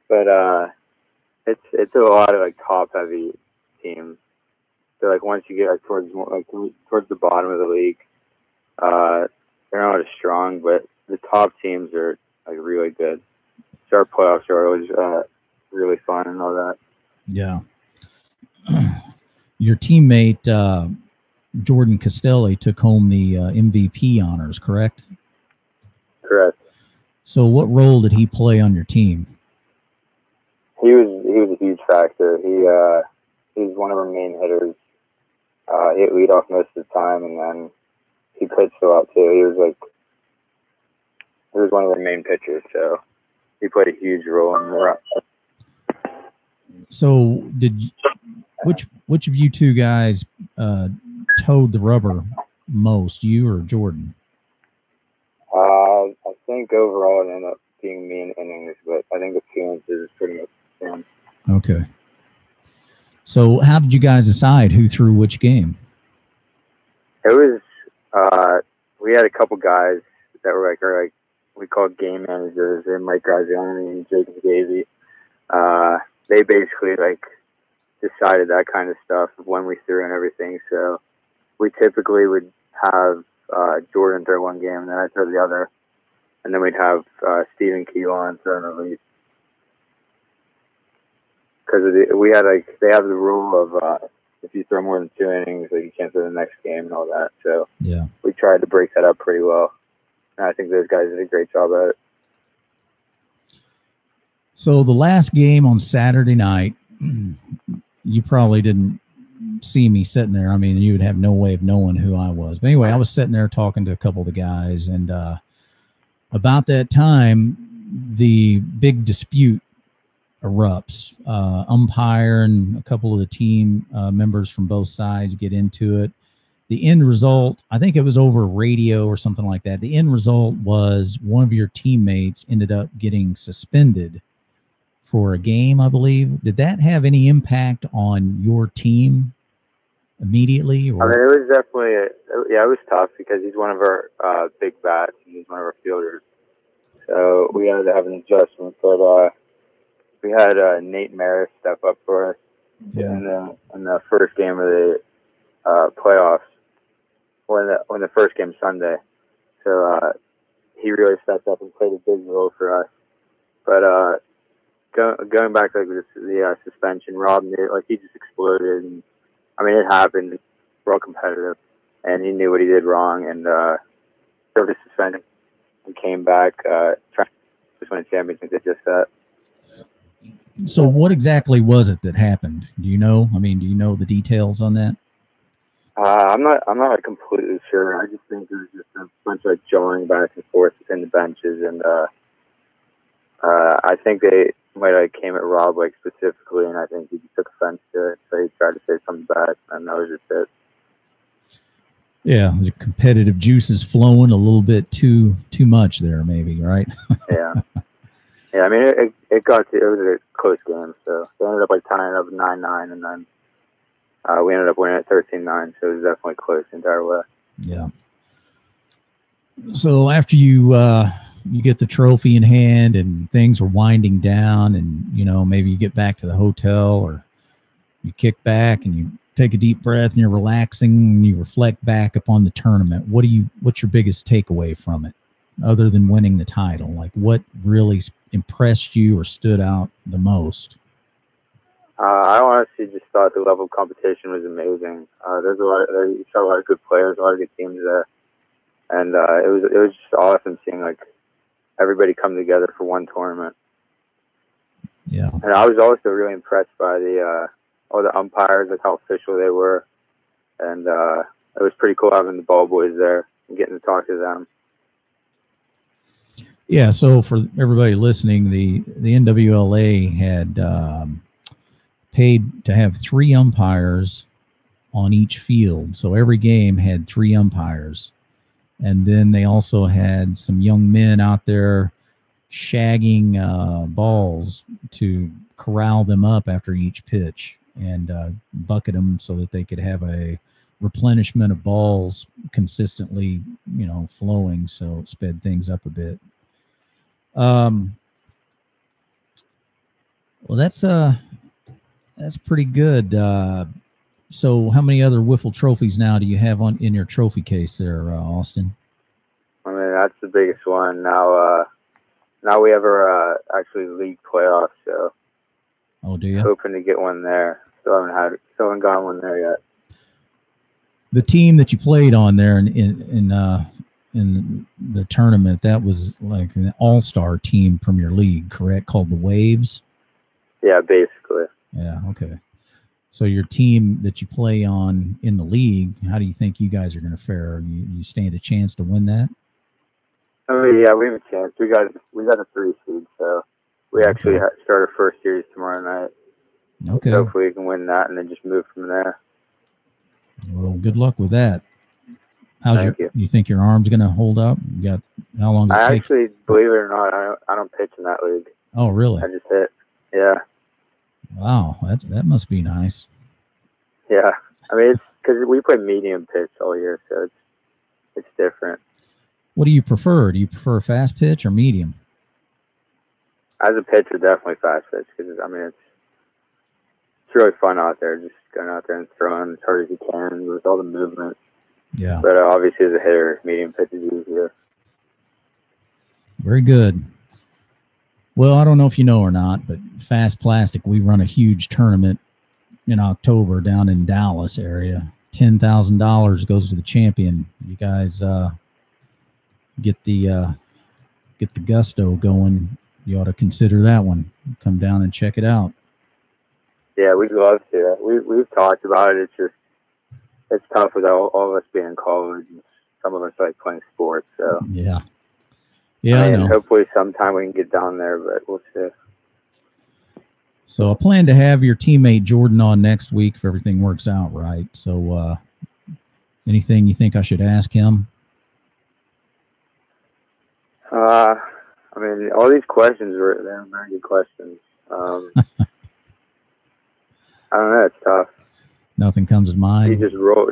S9: but it's a lot of like top heavy teams. So like once you get like towards the bottom of the league, they're not as strong, but the top teams are like really good. So our playoffs are always really fun and all that.
S5: Yeah. Your teammate Jordan Castelli took home the MVP honors, correct?
S9: Correct.
S5: So what role did he play on your team?
S9: He was a huge factor. He's one of our main hitters. He hit leadoff most of the time, and then he pitched a lot too. He was one of our main pitchers, so he played a huge role in the.
S5: So which of you two guys towed the rubber most, you or Jordan?
S9: I think overall it ended up being me in innings, but I think appearances is pretty much the same.
S5: Okay. So how did you guys decide who threw which game?
S9: It was we had a couple guys that were like we called game managers, and Mike Graziani and Jacob Davey. They basically like decided that kind of stuff of when we threw and everything. So we typically would have Jordan throw one game, and then I'd throw the other, and then we'd have Stephen Keelan throw the lead. Because we had they have the rule of if you throw more than 2 innings, like you can't throw the next game and all that. So
S5: yeah,
S9: we tried to break that up pretty well, and I think those guys did a great job at it.
S5: So the last game on Saturday night, you probably didn't see me sitting there. I mean, you would have no way of knowing who I was. But anyway, I was sitting there talking to a couple of the guys, and about that time, the big dispute erupts. Umpire and a couple of the team members from both sides get into it. The end result, I think it was over radio or something like that. The end result was one of your teammates ended up getting suspended for a game, I believe. Did that have any impact on your team immediately? Or?
S9: I mean, it was definitely, it was tough because he's one of our big bats and he's one of our fielders. So we had to have an adjustment. But we had Nate Maris step up for us in the first game of the playoffs, or in the first game Sunday. So he really stepped up and played a big role for us. But going back like the suspension, Rob knew, like he just exploded. And, I mean, it happened. We're all competitive, and he knew what he did wrong, and served his suspension and came back trying to win a championship. They just that.
S5: So what exactly was it that happened? Do you know? I mean, do you know the details on that?
S9: I'm not like completely sure. I just think there was just a bunch of like jawing back and forth within the benches, and I I think they might have came at Rob like specifically, and I think he took offense to it, so he tried to say something back, and that was just it.
S5: Yeah, the competitive juices flowing a little bit too much there, maybe, right?
S9: Yeah. Yeah, I mean, it was a close game, so they ended up like tying it up 9-9, and then we ended up winning at 13-9, so it was definitely close the entire way.
S5: Yeah. So after you get the trophy in hand and things are winding down, and maybe you get back to the hotel, or you kick back and you take a deep breath and you're relaxing and you reflect back upon the tournament. What's your biggest takeaway from it, other than winning the title? Like, what really impressed you or stood out the most?
S9: I honestly just thought the level of competition was amazing. You saw a lot of good players, a lot of good teams there, and it was just awesome seeing like everybody come together for one tournament.
S5: Yeah,
S9: and I was also really impressed by all the umpires, like how official they were, and it was pretty cool having the ball boys there and getting to talk to them.
S5: Yeah, so for everybody listening, the NWLA had paid to have 3 umpires on each field. So every game had 3 umpires. And then they also had some young men out there shagging balls to corral them up after each pitch and bucket them so that they could have a replenishment of balls consistently, flowing. So it sped things up a bit. Well, that's pretty good. So how many other Wiffle trophies now do you have in your trophy case there, Austin?
S9: I mean, that's the biggest one. Now we have our actually league playoffs, so
S5: do you?
S9: Hoping to get one there. Still haven't gotten one there yet.
S5: The team that you played on there in the tournament, that was like an all-star team from your league, correct? Called the Waves?
S9: Yeah, basically.
S5: Yeah, okay. So your team that you play on in the league, how do you think you guys are going to fare? You stand a chance to win that?
S9: I mean, yeah, we have a chance. We got a 3 seed, so we actually start our first series tomorrow night.
S5: Okay.
S9: So hopefully we can win that and then just move from there.
S5: Well, good luck with that.
S9: Thank you.
S5: You think your arm's going to hold up? How long does it take?
S9: Actually, believe it or not, I don't pitch in that league.
S5: Oh, really?
S9: I just hit. Yeah.
S5: Wow, that must be nice.
S9: Yeah, I mean, it's because we play medium pitch all year, so it's different.
S5: What do you prefer? Do you prefer fast pitch or medium?
S9: As a pitcher, definitely fast pitch, because I mean it's really fun out there, just going out there and throwing as hard as you can with all the movement.
S5: Yeah.
S9: But obviously, as a hitter, medium pitch is easier.
S5: Very good. Well, I don't know if you know or not, but Fast Plastic, we run a huge tournament in October down in Dallas area. $10,000 goes to the champion. You guys get the gusto going. You ought to consider that one. Come down and check it out.
S9: Yeah, we'd love to. We've talked about it. It's tough with all of us being in college, and some of us like playing sports. So
S5: yeah,
S9: I
S5: know.
S9: Hopefully, sometime we can get down there, but we'll see.
S5: So I plan to have your teammate Jordan on next week if everything works out right. So anything you think I should ask him?
S9: I mean, all these questions they're very good questions. I don't know. It's tough.
S5: Nothing comes to mind.
S9: You just roll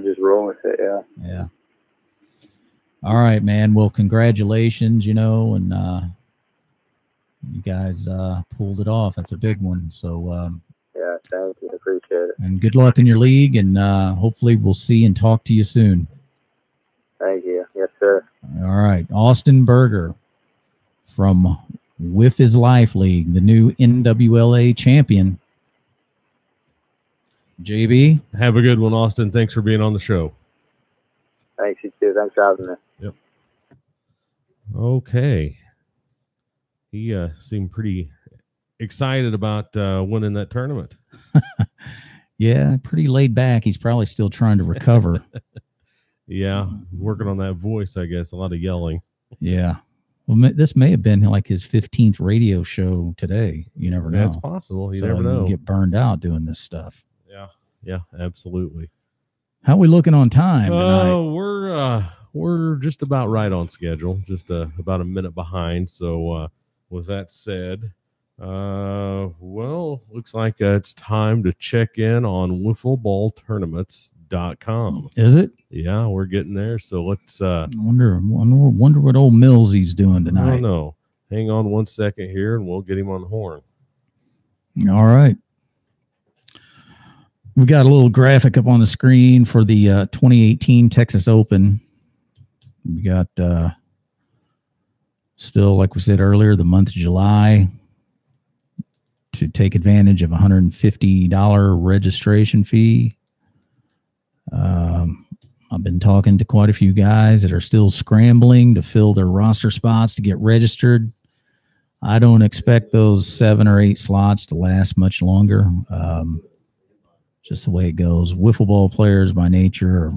S9: with it. Yeah.
S5: Yeah. All right, man. Well, congratulations, and you guys pulled it off. That's a big one. So
S9: yeah, thank you. I appreciate it.
S5: And good luck in your league, and hopefully we'll see and talk to you soon.
S9: Thank you. Yes, sir.
S5: All right. Austin Berger from With His Life League, the new NWLA champion. JB?
S6: Have a good one, Austin. Thanks for being on the show.
S9: Thanks, you too. Thanks for having me.
S6: Yep. Okay. He seemed pretty excited about winning that tournament.
S5: Yeah, pretty laid back. He's probably still trying to recover.
S6: Yeah, working on that voice, I guess. A lot of yelling.
S5: Yeah. Well, this may have been like his 15th radio show today. You never know.
S6: That's possible. You
S5: So
S6: never know.
S5: You get burned out doing this stuff.
S6: Yeah, absolutely.
S5: How we looking on time tonight?
S6: We're just about right on schedule, just about a minute behind. So with that said, looks like it's time to check in on wiffleballtournaments.com.
S5: Is it?
S6: Yeah, we're getting there. So let's
S5: wonder what old Millsy's doing tonight.
S6: I don't know. Hang on 1 second here and we'll get him on the horn.
S5: All right. We got a little graphic up on the screen for the 2018 Texas Open. We got still, like we said earlier, the month of July to take advantage of $150 registration fee. I've been talking to quite a few guys that are still scrambling to fill their roster spots to get registered. I don't expect those 7 or 8 slots to last much longer. Just the way it goes. Wiffle ball players by nature are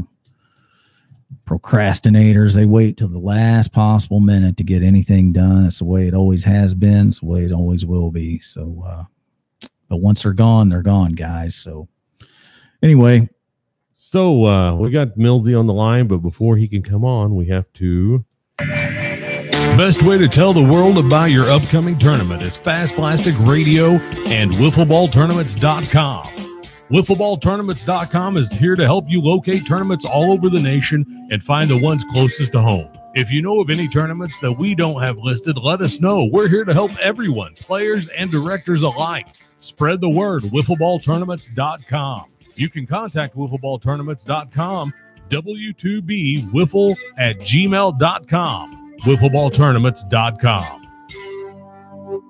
S5: procrastinators. They wait till the last possible minute to get anything done. That's the way it always has been. It's the way it always will be. So, but once they're gone, guys. So anyway.
S6: So we got Millsy on the line, but before he can come on, we have to...
S3: Best way to tell the world about your upcoming tournament is Fast Plastic Radio and WiffleBallTournaments.com. WiffleBallTournaments.com is here to help you locate tournaments all over the nation and find the ones closest to home. If you know of any tournaments that we don't have listed, let us know. We're here to help everyone, players and directors alike. Spread the word, WiffleBallTournaments.com. You can contact WiffleBallTournaments.com, W2BWiffle@gmail.com, WiffleBallTournaments.com.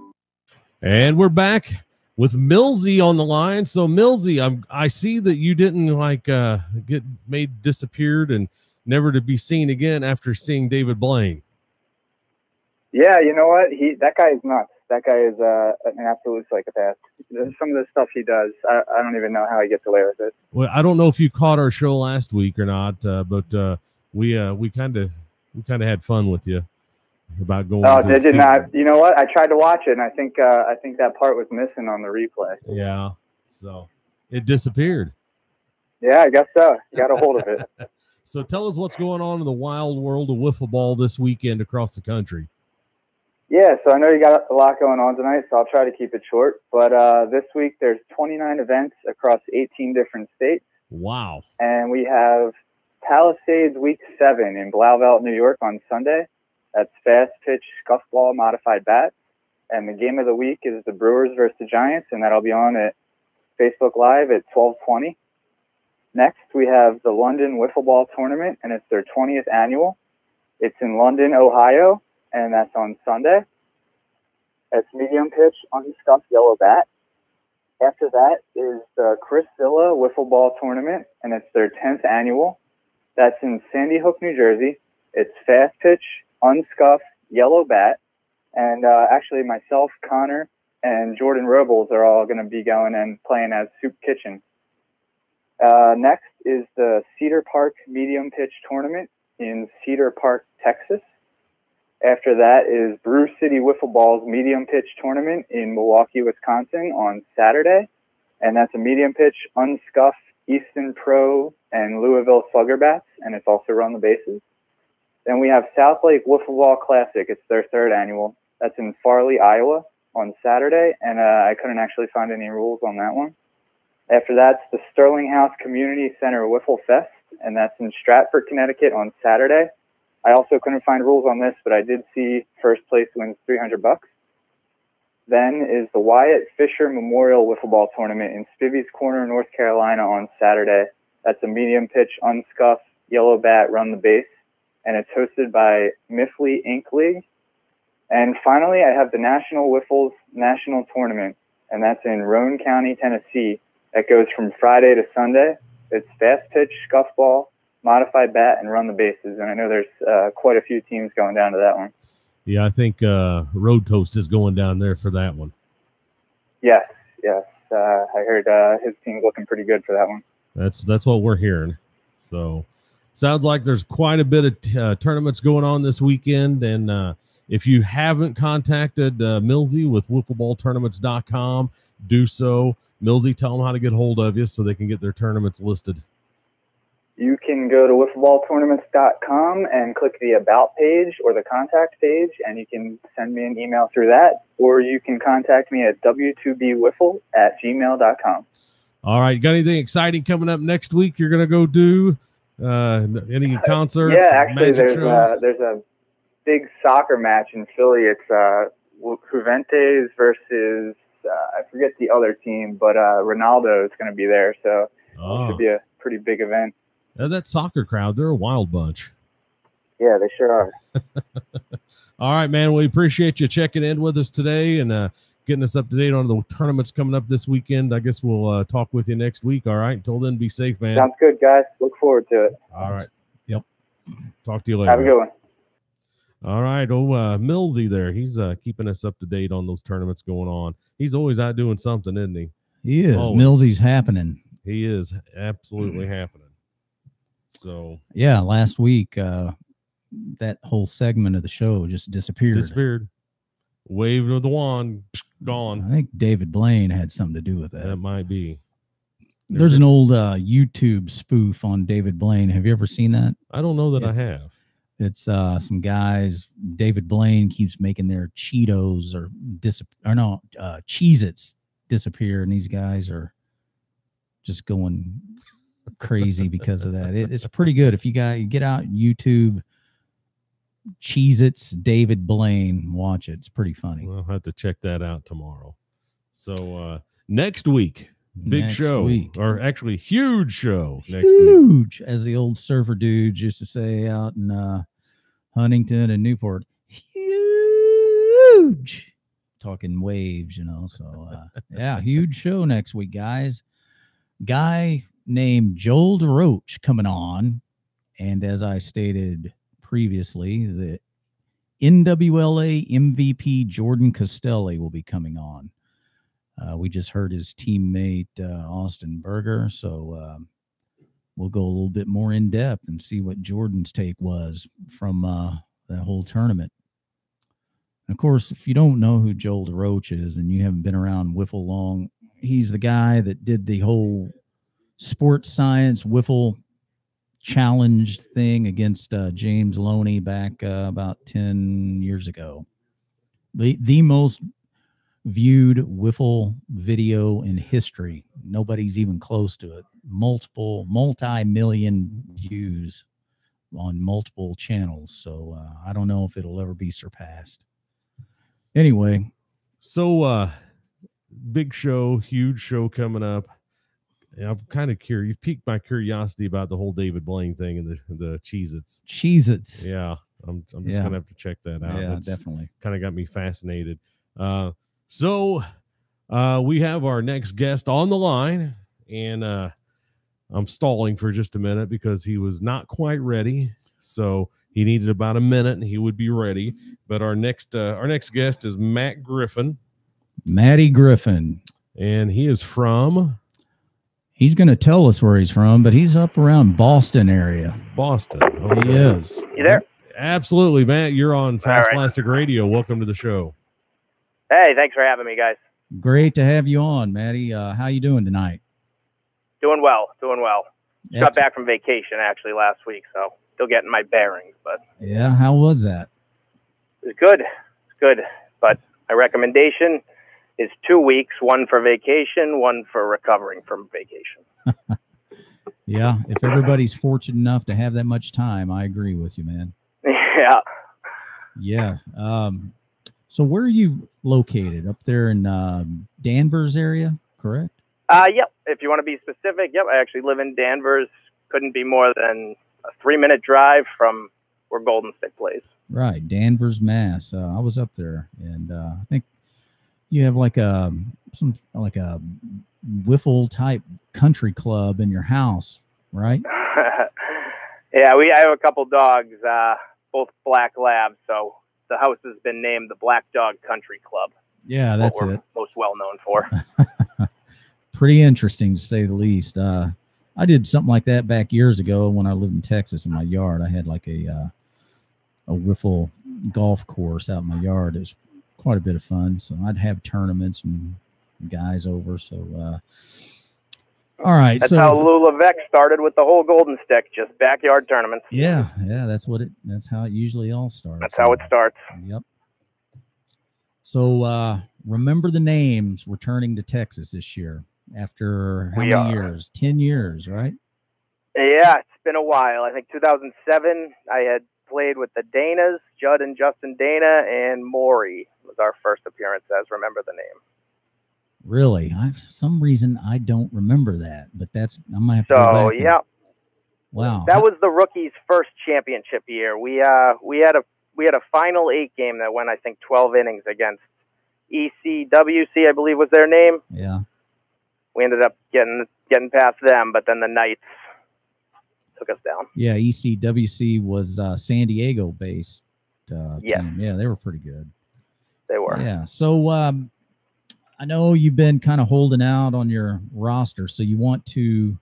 S6: And we're back with Millsy on the line. So Millsy, I see that you didn't get made disappeared and never to be seen again after seeing David Blaine.
S9: Yeah, you know what? That guy is nuts. That guy is an absolute psychopath. Some of the stuff he does, I don't even know how he gets away with it.
S6: Well, I don't know if you caught our show last week or not, but we kind of had fun with you about going.
S9: Oh, did you not? You know what? I tried to watch it, and I think that part was missing on the replay.
S6: Yeah, so it disappeared.
S9: Yeah, I guess so. You got a hold of it.
S6: So tell us what's going on in the wild world of wiffle ball this weekend across the country.
S9: Yeah, so I know you got a lot going on tonight, so I'll try to keep it short. But this week there's 29 events across 18 different states.
S6: Wow.
S9: And we have Palisades Week 7 in Blauvelt, New York on Sunday. That's fast pitch scuffball modified bats. And the game of the week is the Brewers versus the Giants, and that'll be on at Facebook Live at 12:20. Next, we have the London Wiffle Ball Tournament, and it's their 20th annual. It's in London, Ohio, and that's on Sunday. It's medium pitch, unscuffed yellow bat. After that is the Chris Villa Wiffle Ball Tournament, and it's their 10th annual. That's in Sandy Hook, New Jersey. It's fast pitch, unscuffed yellow bat. And actually myself, Connor, and Jordan Robles are all going to be going and playing as Soup Kitchen. Next is the Cedar Park Medium Pitch Tournament in Cedar Park, Texas. After that is Brew City Wiffle Ball's Medium Pitch Tournament in Milwaukee, Wisconsin on Saturday. And that's a medium pitch, unscuffed Easton Pro and Louisville Slugger bats, and it's also run the bases. Then we have South Lake Wiffle Ball Classic. It's their 3rd annual. That's in Farley, Iowa on Saturday, and I couldn't actually find any rules on that one. After that's the Sterling House Community Center Wiffle Fest, and that's in Stratford, Connecticut on Saturday. I also couldn't find rules on this, but I did see first place wins $300. Then is the Wyatt Fisher Memorial Wiffle Ball Tournament in Spivey's Corner, North Carolina on Saturday. That's a medium pitch, unscuffed, yellow bat, run the base, and it's hosted by Miffley Inc. League. And finally, I have the National Wiffles National Tournament, and that's in Roane County, Tennessee. That goes from Friday to Sunday. It's fast pitch, scuffball, modified bat, and run the bases. And I know there's quite a few teams going down to that one.
S6: Yeah, I think Road Toast is going down there for that one.
S9: Yes. I heard his team's looking pretty good for that one.
S6: That's what we're hearing. So sounds like there's quite a bit of tournaments going on this weekend. And If you haven't contacted Millsy with wiffleballtournaments.com, do so. Millsy, tell them how to get hold of you so they can get their tournaments listed.
S12: You can go to wiffleballtournaments.com and click the About page or the Contact page, and you can send me an email through that, or you can contact me at w2bwiffle@gmail.com.
S6: All right. Got anything exciting coming up next week you're going to go do? Any concerts?
S12: Yeah, actually,
S6: magic shows?
S12: there's a big soccer match in Philly. It's Juventus versus, I forget the other team, but Ronaldo is going to be there, so it should be a pretty big event.
S6: That soccer crowd, they're a wild bunch.
S12: Yeah, they sure are.
S6: All right, man. We appreciate you checking in with us today and getting us up to date on the tournaments coming up this weekend. I guess we'll talk with you next week. All right. Until then, be safe, man.
S12: Sounds good, guys. Look forward to it.
S6: All right.
S5: Yep.
S6: Talk to you later.
S12: Have a good one.
S6: All right. Millsy there. He's keeping us up to date on those tournaments going on. He's always out doing something, isn't he?
S5: He is.
S6: Always.
S5: Millsy's happening.
S6: He is absolutely happening. So
S5: yeah, last week that whole segment of the show just disappeared.
S6: Waved of the wand, gone.
S5: I think David Blaine had something to do with that.
S6: That might be.
S5: There's an old YouTube spoof on David Blaine. Have you ever seen that?
S6: I don't know that I have.
S5: It's some guys. David Blaine keeps making their Cheetos Cheez-Its disappear, and these guys are just going crazy because of that. It's pretty good. If you get out YouTube, Cheez-Its David Blaine, watch it. It's pretty funny.
S6: We'll have to check that out tomorrow. So next week, big show, or actually huge show next week.
S5: Huge, as the old surfer dudes used to say out in Huntington and Newport. Huge. Talking waves, So yeah, huge show next week, guys. Guy named Joel DeRoche coming on, and as I stated previously, the NWLA MVP Jordan Castelli will be coming on. We just heard his teammate Austin Berger, so we'll go a little bit more in depth and see what Jordan's take was from that whole tournament. And of course, if you don't know who Joel DeRoche is and you haven't been around wiffle long, he's the guy that did the whole sports science wiffle challenge thing against James Loney back about 10 years ago. The most viewed wiffle video in history. Nobody's even close to it. Multi-million views on multiple channels. So I don't know if it'll ever be surpassed. Anyway.
S6: So big show, huge show coming up. I'm kind of curious. You've piqued my curiosity about the whole David Blaine thing and the Cheez-Its.
S5: Cheez-Its.
S6: Yeah. I'm just going to have to check that out.
S5: Yeah, definitely.
S6: Kind of got me fascinated. So we have our next guest on the line, and I'm stalling for just a minute because he was not quite ready. So he needed about a minute and he would be ready. But our next guest is Matt Griffin.
S5: Matty Griffin.
S6: And he is from...
S5: He's going to tell us where he's from, but he's up around Boston area.
S6: Boston. Okay.
S5: He is.
S14: You there?
S6: Absolutely, Matt. You're on Fast Plastic Radio. Welcome to the show.
S14: Hey, thanks for having me, guys.
S5: Great to have you on, Matty. How you doing tonight?
S14: Doing well. Just got back from vacation, actually, last week, so still getting my bearings. But
S5: yeah, how was that?
S14: It was good. But my recommendation is 2 weeks, one for vacation, one for recovering from vacation.
S5: Yeah, if everybody's fortunate enough to have that much time, I agree with you, man.
S14: Yeah.
S5: Yeah. So where are you located? Up there in Danvers area, correct?
S14: Yep. If you want to be specific, yep. I actually live in Danvers. Couldn't be more than a 3-minute drive from where Golden Stick plays.
S5: Right, Danvers, Mass. I was up there, and I think you have like a wiffle type country club in your house, right?
S14: Yeah, I have a couple dogs, both black labs, so the house has been named the Black Dog Country Club.
S5: Yeah, that's
S14: what we're
S5: it.
S14: most well known for.
S5: Pretty interesting, to say the least. I did something like that back years ago when I lived in Texas. In my yard, I had like a wiffle golf course out in my yard. It was quite a bit of fun. So I'd have tournaments and guys over. So, all right.
S14: That's
S5: so
S14: how Lou Levesque started with the whole Golden Stick, just backyard tournaments.
S5: Yeah, that's how it usually all starts.
S14: That's how it starts.
S5: Yep. So remember the names returning to Texas this year after how many years? 10 years, right?
S14: Yeah, it's been a while. I think 2007, I had played with the Danas, Judd and Justin Dana, and Maury was our first appearance as Remember the Name.
S5: Really? For some reason, I don't remember that, but I'm going to have to go
S14: So,
S5: back.
S14: yeah.
S5: Wow.
S14: That was the rookies' first championship year. We had a final 8 game that went, I think, 12 innings against ECWC, I believe was their name.
S5: Yeah.
S14: We ended up getting past them, but then the Knights took us down.
S5: Yeah, ECWC was San Diego based team. Yeah, they were pretty good.
S14: They were.
S5: Yeah. So I know you've been kind of holding out on your roster, so you want to,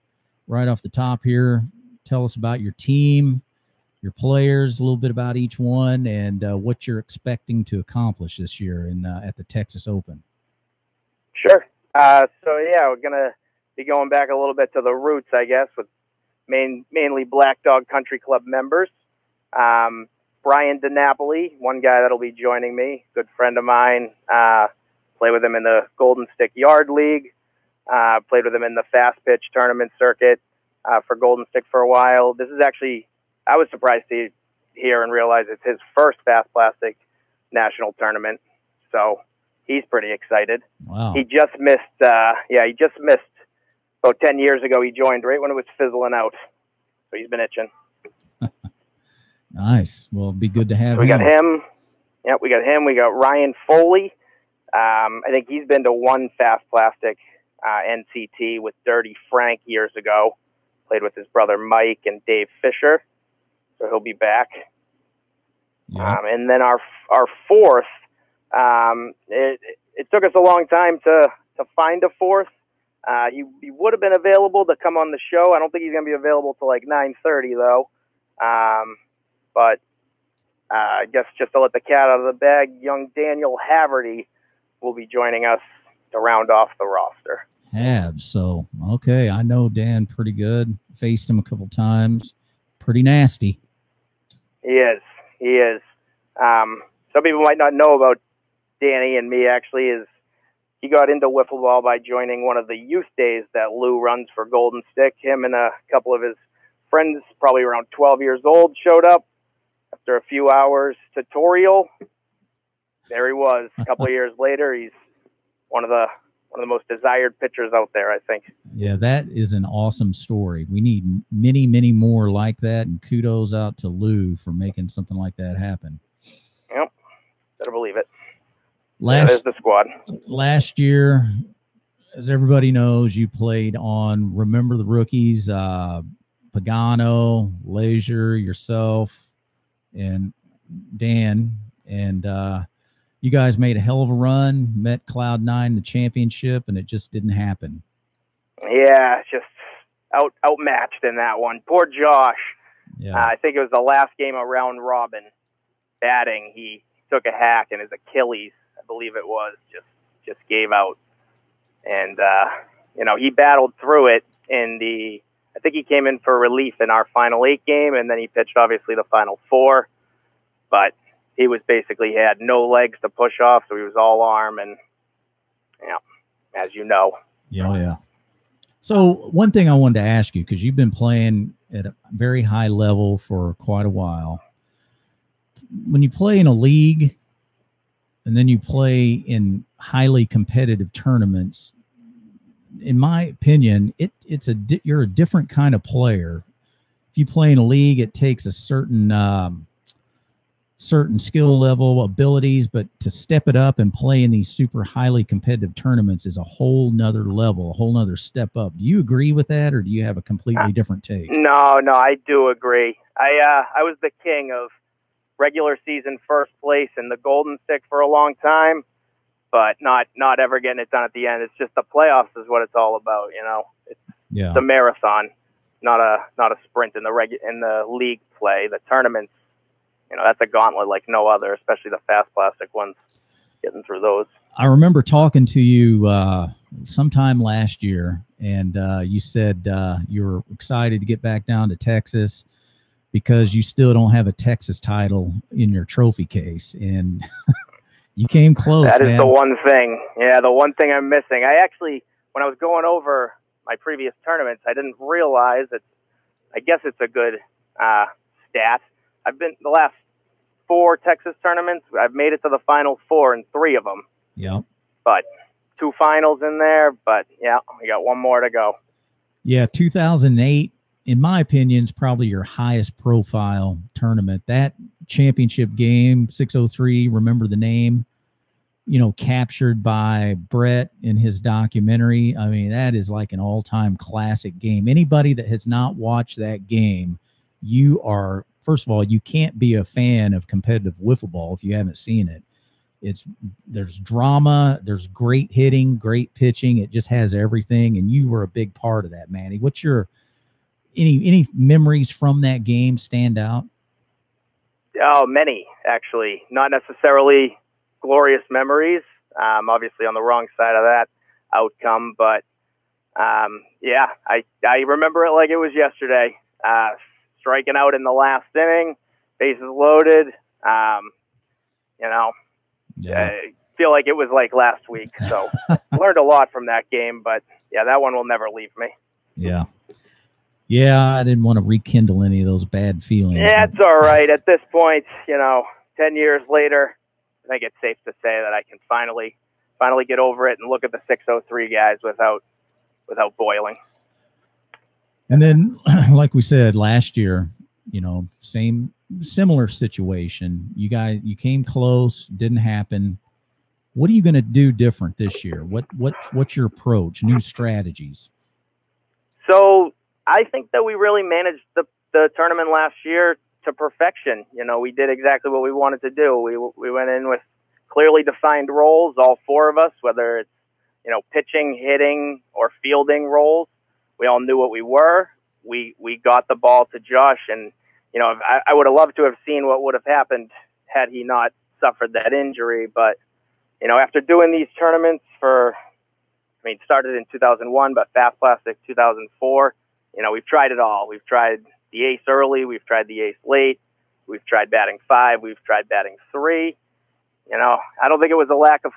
S5: right off the top here, tell us about your team, your players, a little bit about each one, and what you're expecting to accomplish this year at the Texas Open.
S14: Sure. So, yeah, we're going to be going back a little bit to the roots, I guess, with mainly Black Dog Country Club members. Brian DiNapoli, one guy that'll be joining me, good friend of mine. Play with him in the Golden Stick Yard League. Played with him in the Fast Pitch Tournament circuit for Golden Stick for a while. This is actually, I was surprised to hear and realize it's his first Fast Plastic National Tournament. So he's pretty excited.
S5: Wow.
S14: He just missed, about 10 years ago. He joined right when it was fizzling out. So he's been itching.
S5: Nice. Well, it'd be good to have
S14: so
S5: him.
S14: We got him. Yep, we got him. We got Ryan Foley. I think he's been to one Fast Plastic NCT with Dirty Frank years ago. Played with his brother Mike and Dave Fisher. So he'll be back.
S5: Yeah.
S14: And then our fourth, it took us a long time to find a fourth. He would have been available to come on the show. I don't think he's going to be available till like 9:30 though. But I guess just to let the cat out of the bag, young Daniel Haverty will be joining us to round off the roster.
S5: So, okay, I know Dan pretty good. Faced him a couple times. Pretty nasty.
S14: He is. Some people might not know about Danny and me, actually, is he got into wiffle ball by joining one of the youth days that Lou runs for Golden Stick. Him and a couple of his friends, probably around 12 years old, showed up. After a few hours tutorial, there he was. A couple of years later, he's one of the most desired pitchers out there, I think.
S5: Yeah, that is an awesome story. We need many, many more like that, and kudos out to Lou for making something like that happen.
S14: Yep, better believe it.
S5: There's
S14: the squad.
S5: Last year, as everybody knows, you played on Remember the Rookies, Pagano, Leisure, yourself, and Dan, and you guys made a hell of a run, met Cloud9 in the championship, and it just didn't happen.
S14: Yeah, just outmatched in that one. Poor Josh.
S5: Yeah.
S14: I think it was the last game of round robin batting. He took a hack and his Achilles, I believe it was, just gave out. And, he battled through it I think he came in for relief in our final 8 game, and then he pitched, obviously, the final 4. But he was basically had no legs to push off, so he was all arm, and, as you know.
S5: Yeah. So one thing I wanted to ask you, because you've been playing at a very high level for quite a while. When you play in a league and then you play in highly competitive tournaments, in my opinion, you're a different kind of player. If you play in a league, it takes a certain skill level, abilities, but to step it up and play in these super highly competitive tournaments is a whole nother level, a whole nother step up. Do you agree with that, or do you have a completely different take?
S14: No, I do agree. I was the king of regular season first place in the Golden Stick for a long time, but not ever getting it done at the end. It's just the playoffs is what it's all about, It's the marathon, not a sprint in the league play. The tournaments, that's a gauntlet like no other, especially the fast plastic ones, getting through those.
S5: I remember talking to you sometime last year, and you said you were excited to get back down to Texas because you still don't have a Texas title in your trophy case, and you came close.
S14: That is
S5: man.
S14: the one thing. Yeah, the one thing I'm missing. I actually, when I was going over my previous tournaments, I didn't realize that. I guess it's a good stat. I've been the last 4 Texas tournaments. I've made it to the final 4 in 3 of them.
S5: Yep.
S14: But 2 finals in there. But yeah, we got 1 more to go.
S5: Yeah, 2008, in my opinion, is probably your highest profile tournament. That championship game, 603, remember the name, captured by Brett in his documentary. I mean, that is like an all-time classic game. Anybody that has not watched that game, first of all, you can't be a fan of competitive wiffle ball if you haven't seen it. There's drama, there's great hitting, great pitching. It just has everything, and you were a big part of that, Manny. What's your any memories from that game stand out?
S14: Oh, many actually. Not necessarily glorious memories. Obviously on the wrong side of that outcome, but yeah, I remember it like it was yesterday. Striking out in the last inning, bases loaded. I feel like it was like last week. So learned a lot from that game, but yeah, that one will never leave me.
S5: Yeah. Yeah, I didn't want to rekindle any of those bad feelings.
S14: Yeah, it's all right. At this point, 10 years later, I think it's safe to say that I can finally get over it and look at the 603 guys without boiling.
S5: And then, like we said last year, similar situation. You came close, didn't happen. What are you going to do different this year? What's your approach? New strategies?
S14: So I think that we really managed the tournament last year to perfection. We did exactly what we wanted to do. We went in with clearly defined roles, all 4 of us, whether it's pitching, hitting, or fielding roles. We all knew what we were. We got the ball to Josh, and I would have loved to have seen what would have happened had he not suffered that injury. But after doing these tournaments it started in 2001, but Fast Plastic 2004. We've tried it all. We've tried the ace early. We've tried the ace late. We've tried batting 5. We've tried batting 3. I don't think it was a lack of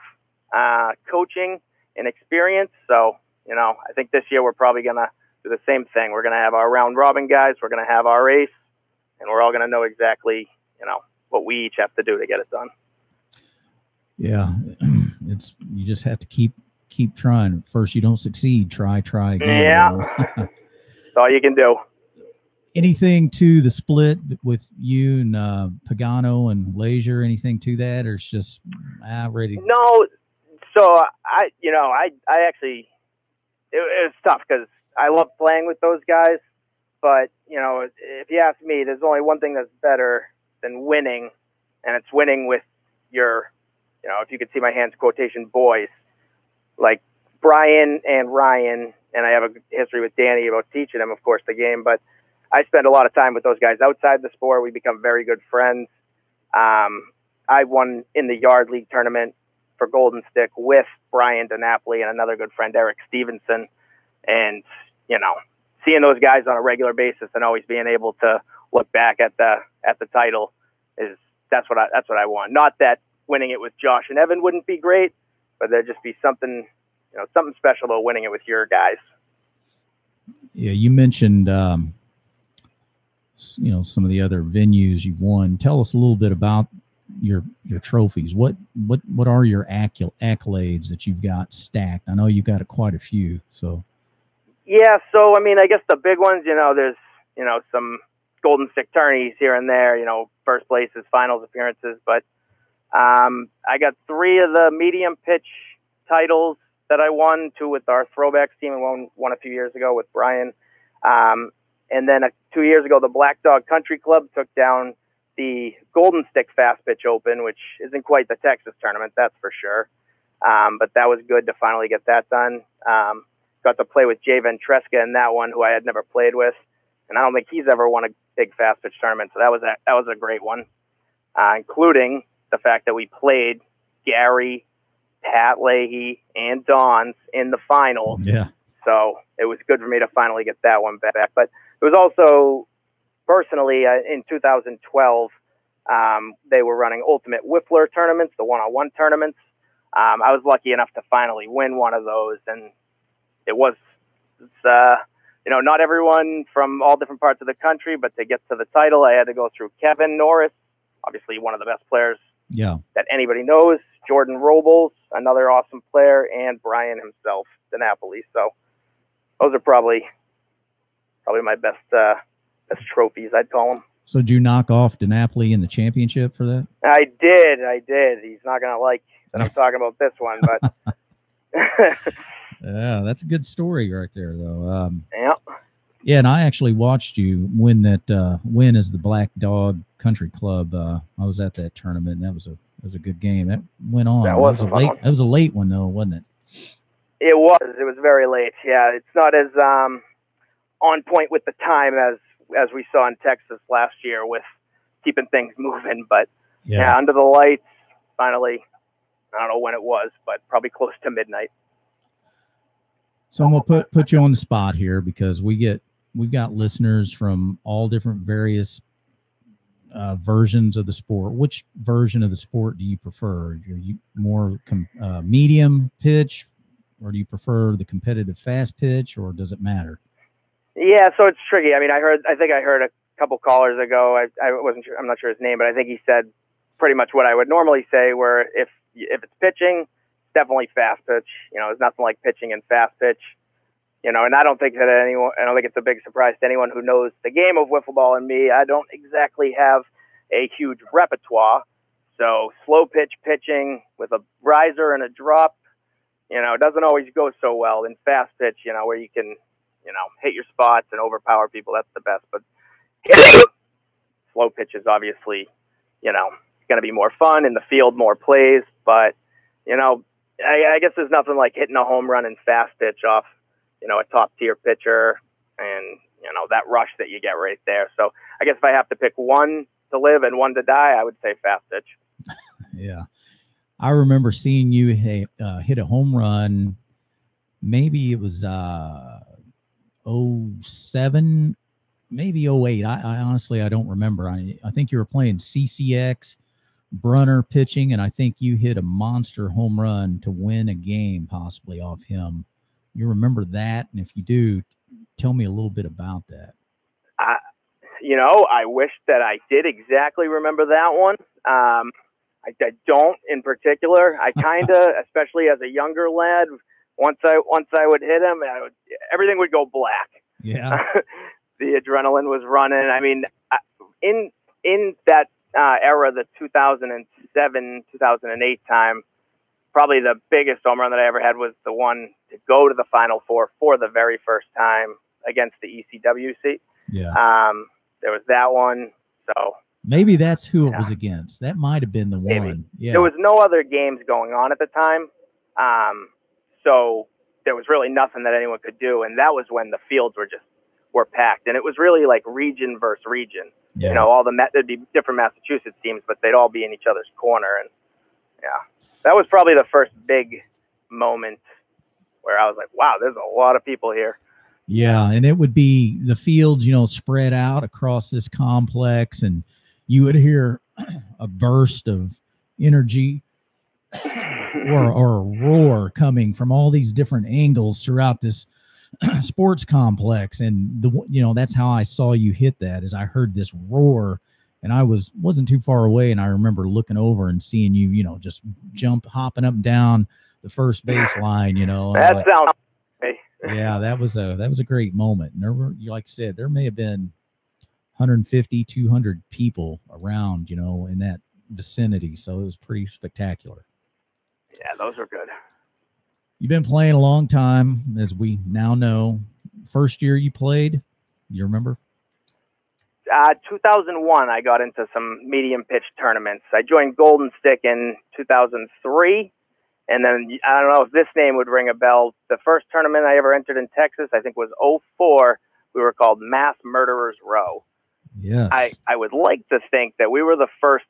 S14: coaching and experience. So, I think this year we're probably going to do the same thing. We're going to have our round robin guys. We're going to have our ace, and we're all going to know exactly, what we each have to do to get it done.
S5: Yeah, you just have to keep trying. First, you don't succeed. Try again.
S14: Yeah, that's all you can do.
S5: Anything to the split with you and Pagano and Lazier? Anything to that, or it's just ready?
S14: No. So I actually it was tough because I love playing with those guys, but if you ask me, there's only one thing that's better than winning, and it's winning with your, if you could see my hands, quotation, boys, like Brian and Ryan, and I have a history with Danny about teaching them, of course, the game, but I spend a lot of time with those guys outside the sport. We become very good friends. I won in the Yard League tournament for Golden Stick with Brian DiNapoli and another good friend, Eric Stevenson. And, seeing those guys on a regular basis and always being able to look back at the title that's what I want. Not that winning it with Josh and Evan wouldn't be great, but there'd just be something special about winning it with your guys.
S5: Yeah, you mentioned some of the other venues you've won. Tell us a little bit about your trophies. What are your accolades that you've got stacked? I know you've got quite a few. So
S14: yeah, so I guess the big ones, there's some Golden Stick tourneys here and there, first places, finals appearances, but I got 3 of the medium pitch titles that I won, 2 with our throwbacks team and one a few years ago with Brian. And then 2 years ago, the Black Dog Country Club took down the Golden Stick Fast Pitch Open, which isn't quite the Texas tournament, that's for sure. But that was good to finally get that done. Got to play with Jay Ventresca in that one, who I had never played with. And I don't think he's ever won a big fast pitch tournament. So that was a great one. including the fact that we played Gary, Pat Leahy, and Don's in the finals.
S5: Yeah.
S14: So it was good for me to finally get that one back. But it was also, personally, in 2012, they were running Ultimate Whiffler tournaments, the one-on-one tournaments. I was lucky enough to finally win one of those, and it's not everyone from all different parts of the country, but to get to the title, I had to go through Kevin Norris, obviously one of the best players that anybody knows, Jordan Robles, another awesome player, and Brian himself, DiNapoli. So those are probably my best trophies, I'd call them.
S5: So did you knock off DiNapoli in the championship for that?
S14: I did. He's not going to like that I'm talking about this one, but
S5: yeah, that's a good story right there, though.
S14: Yeah.
S5: Yeah, and I actually watched you win that win as the Black Dog Country Club. I was at that tournament, and that was a good game. That went on.
S14: That was
S5: a late one, though, wasn't it?
S14: It was. It was very late. Yeah, it's not as on point with the time as we saw in Texas last year with keeping things moving. But yeah, under the lights, finally. I don't know when it was, but probably close to midnight.
S5: So I'm gonna put you on the spot here because we've got listeners from all different various versions of the sport. Which version of the sport do you prefer? Are you more medium pitch, or do you prefer the competitive fast pitch, or does it matter?
S14: Yeah, so it's tricky. I mean, I think I heard a couple callers ago. I wasn't sure. I'm not sure his name, but I think he said pretty much what I would normally say. Where if it's pitching, definitely fast pitch. There's nothing like pitching and fast pitch. And I don't think it's a big surprise to anyone who knows the game of wiffle ball and me. I don't exactly have a huge repertoire. So slow pitch pitching with a riser and a drop, it doesn't always go so well. In fast pitch, where you can, hit your spots and overpower people, that's the best. But slow pitch is obviously, going to be more fun in the field, more plays. But, I guess there's nothing like hitting a home run in fast pitch off, a top tier pitcher and, that rush that you get right there. So I guess if I have to pick one to live and one to die, I would say fast pitch.
S5: Yeah. I remember seeing you hit a home run. Maybe it was 07, maybe 08. I honestly, I don't remember. I think you were playing CCX, Brunner pitching, and I think you hit a monster home run to win a game possibly off him. You remember that? And if you do, tell me a little bit about that.
S14: I wish that I did exactly remember that one. I don't in particular. I kind of, especially as a younger lad, once I would hit him, everything would go black.
S5: Yeah.
S14: The adrenaline was running. I mean, in that era, the 2007, 2008 time, probably the biggest home run that I ever had was the one to go to the Final Four for the very first time against the ECWC.
S5: Yeah.
S14: There was that one. So
S5: maybe that's who it was against. That might have been the one. Yeah.
S14: There was no other games going on at the time. So there was really nothing that anyone could do. And that was when the fields were packed. And it was really like region versus region.
S5: Yeah.
S14: There'd be different Massachusetts teams, but they'd all be in each other's corner. And yeah, that was probably the first big moment where I was like, wow, there's a lot of people here.
S5: Yeah, and it would be the fields, spread out across this complex, and you would hear a burst of energy or a roar coming from all these different angles throughout this sports complex. And that's how I saw you hit that, is I heard this roar, and I wasn't too far away, and I remember looking over and seeing you, just hopping up and down the first base line,
S14: That sounds.
S5: Yeah, that was a great moment. And there were, like I said, there may have been 150, 200 people around, in that vicinity. So it was pretty spectacular.
S14: Yeah, those were good.
S5: You've been playing a long time, as we now know. First year you played, you remember?
S14: 2001, I got into some medium pitch tournaments. I joined Golden Stick in 2003. And then I don't know if this name would ring a bell. The first tournament I ever entered in Texas, I think, was 2004. We were called Mass Murderers Row.
S5: Yes.
S14: I would like to think that we were the first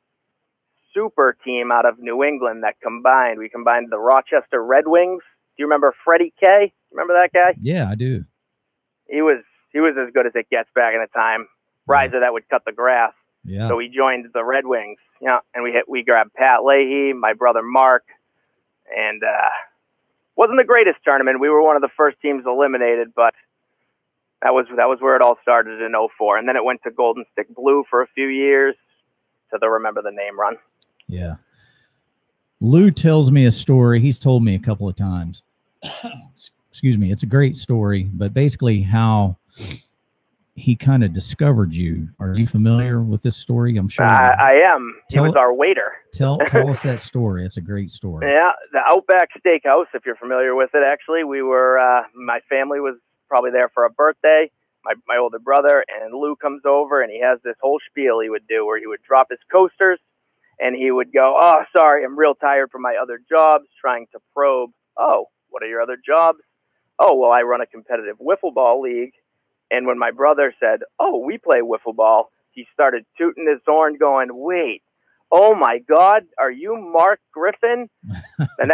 S14: super team out of New England that combined. We combined the Rochester Red Wings. Do you remember Freddie K? Remember that guy?
S5: Yeah, I do.
S14: He was as good as it gets back in the time. Riser that would cut the grass.
S5: Yeah.
S14: So we joined the Red Wings. Yeah, and we grabbed Pat Leahy, my brother Mark, and wasn't the greatest tournament. We were one of the first teams eliminated, but that was where it all started in 04. And then it went to Golden Stick Blue for a few years to the Remember the Name run.
S5: Yeah. Lou tells me a story. He's told me a couple of times. Excuse me. It's a great story, but basically how he kind of discovered you. Are you familiar with this story? I'm sure.
S14: I am. He was our waiter.
S5: Tell us that story. It's a great story.
S14: Yeah, the Outback Steakhouse, if you're familiar with it, actually. We were, my family was probably there for a birthday. My older brother, and Lou comes over, and he has this whole spiel he would do where he would drop his coasters, and he would go, "Oh, sorry, I'm real tired from my other jobs," trying to probe, "Oh, what are your other jobs?" "Oh, well, I run a competitive wiffle ball league." And when my brother said, "Oh, we play wiffle ball," he started tooting his horn going, "Wait, oh my God, are you Mark Griffin?" The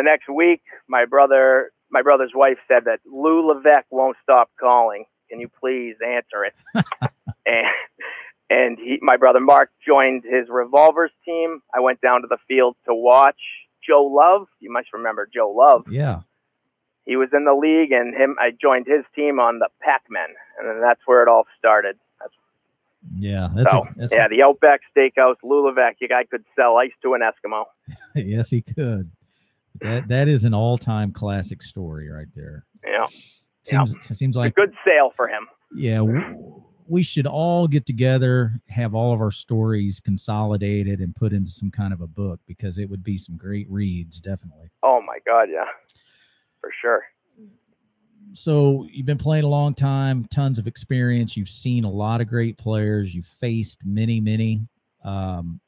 S14: next week, my brother's wife said that Lou Levesque won't stop calling. Can you please answer it? and my brother Mark joined his revolvers team. I went down to the field to watch Joe Love. You must remember Joe Love.
S5: Yeah.
S14: He was in the league, and I joined his team on the Pac-Men, and then that's where it all started. The Outback Steakhouse, Lou Levesque, you guy could sell ice to an Eskimo.
S5: Yes, he could. That is an all-time classic story right there.
S14: Yeah.
S5: Seems like
S14: a good sale for him.
S5: Yeah, we should all get together, have all of our stories consolidated and put into some kind of a book, because it would be some great reads, definitely.
S14: Oh my God, yeah. For sure.
S5: So you've been playing a long time, tons of experience. You've seen a lot of great players. You've faced many. I'm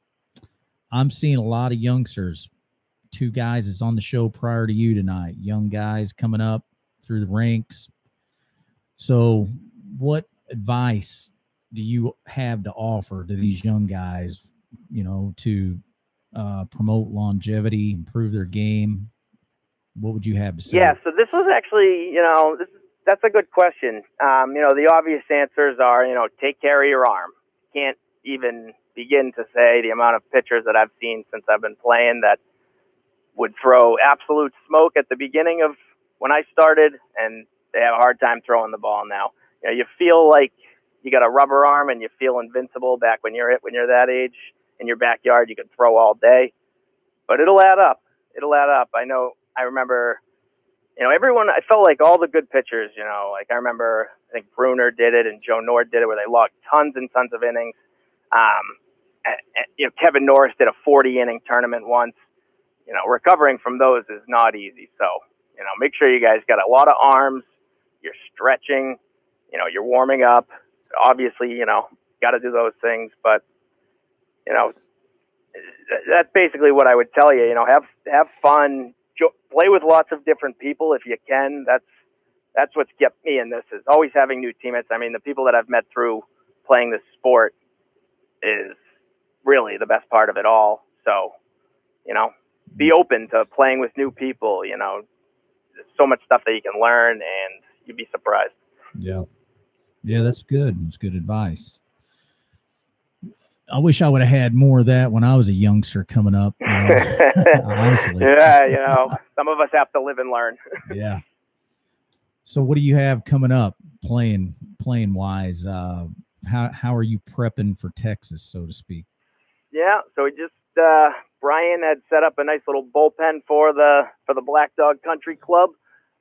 S5: seeing a lot of youngsters. Two guys that's on the show prior to you tonight, young guys coming up through the ranks. So what advice do you have to offer to these young guys, to promote longevity, improve their game? What would you have to say?
S14: Yeah, so this was actually, that's a good question. The obvious answers are, take care of your arm. Can't even begin to say the amount of pitchers that I've seen since I've been playing that would throw absolute smoke at the beginning of when I started, and they have a hard time throwing the ball now. You feel like you got a rubber arm and you feel invincible back when you're that age. In your backyard, you can throw all day, but it'll add up. I remember, everyone, I felt like all the good pitchers, I remember, I think Bruner did it and Joe Nord did it, where they logged tons and tons of innings. Kevin Norris did a 40-inning tournament once. Recovering from those is not easy. So, make sure you guys got a lot of arms, you're stretching, you're warming up. Obviously, got to do those things, but, that's basically what I would tell you. Have fun, play with lots of different people if you can. That's what's kept me in this, is always having new teammates. I mean, the people that I've met through playing this sport is really the best part of it all. So, be open to playing with new people. There's so much stuff that you can learn, and you'd be surprised.
S5: Yeah, that's good. That's good advice. I wish I would have had more of that when I was a youngster coming up. Honestly.
S14: Yeah, some of us have to live and learn.
S5: Yeah. So what do you have coming up playing wise? How are you prepping for Texas, so to speak?
S14: Yeah, so we just Brian had set up a nice little bullpen for the Black Dog Country Club.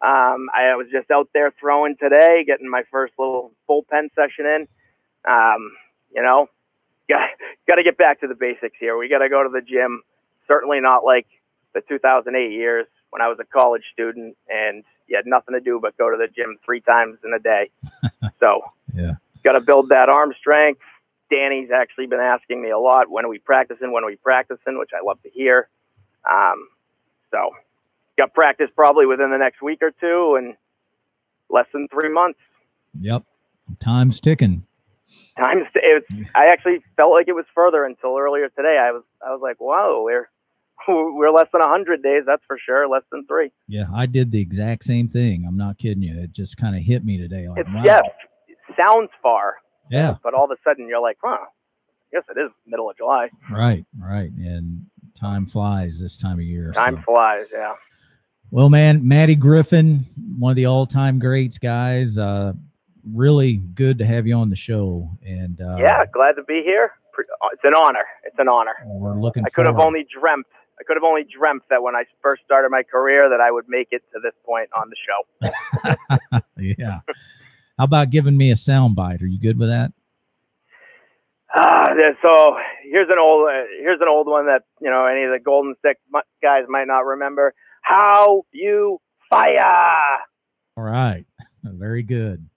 S14: I was just out there throwing today, getting my first little bullpen session in. Got to get back to the basics here. We got to go to the gym. Certainly not like the 2008 years when I was a college student and you had nothing to do but go to the gym 3 times in a day. So, got to build that arm strength. Danny's actually been asking me a lot, when are we practicing, which I love to hear. So, got practice probably within the next week or two, and less than 3 months.
S5: Yep. Time's ticking.
S14: I actually felt like it was further until earlier today. I was like, whoa, we're less than 100 days, that's for sure. Less than 3.
S5: Yeah, I did the exact same thing. I'm not kidding you. It just kind of hit me today. Like, wow.
S14: Yeah, it sounds far.
S5: Yeah.
S14: But all of a sudden you're like, I guess it is middle of July.
S5: Right. And time flies this time of year.
S14: Time flies, yeah.
S5: Well, man, Matty Griffin, one of the all-time greats, guys. Really good to have you on the show. And
S14: yeah, glad to be here. It's an honor.
S5: We're looking.
S14: I could have only dreamt that when I first started my career that I would make it to this point on the
S5: show. Yeah. How about giving me a soundbite? Are you good with that?
S14: So here's an old one that any of the Golden Stick guys might not remember. How you fire?
S5: All right, very good.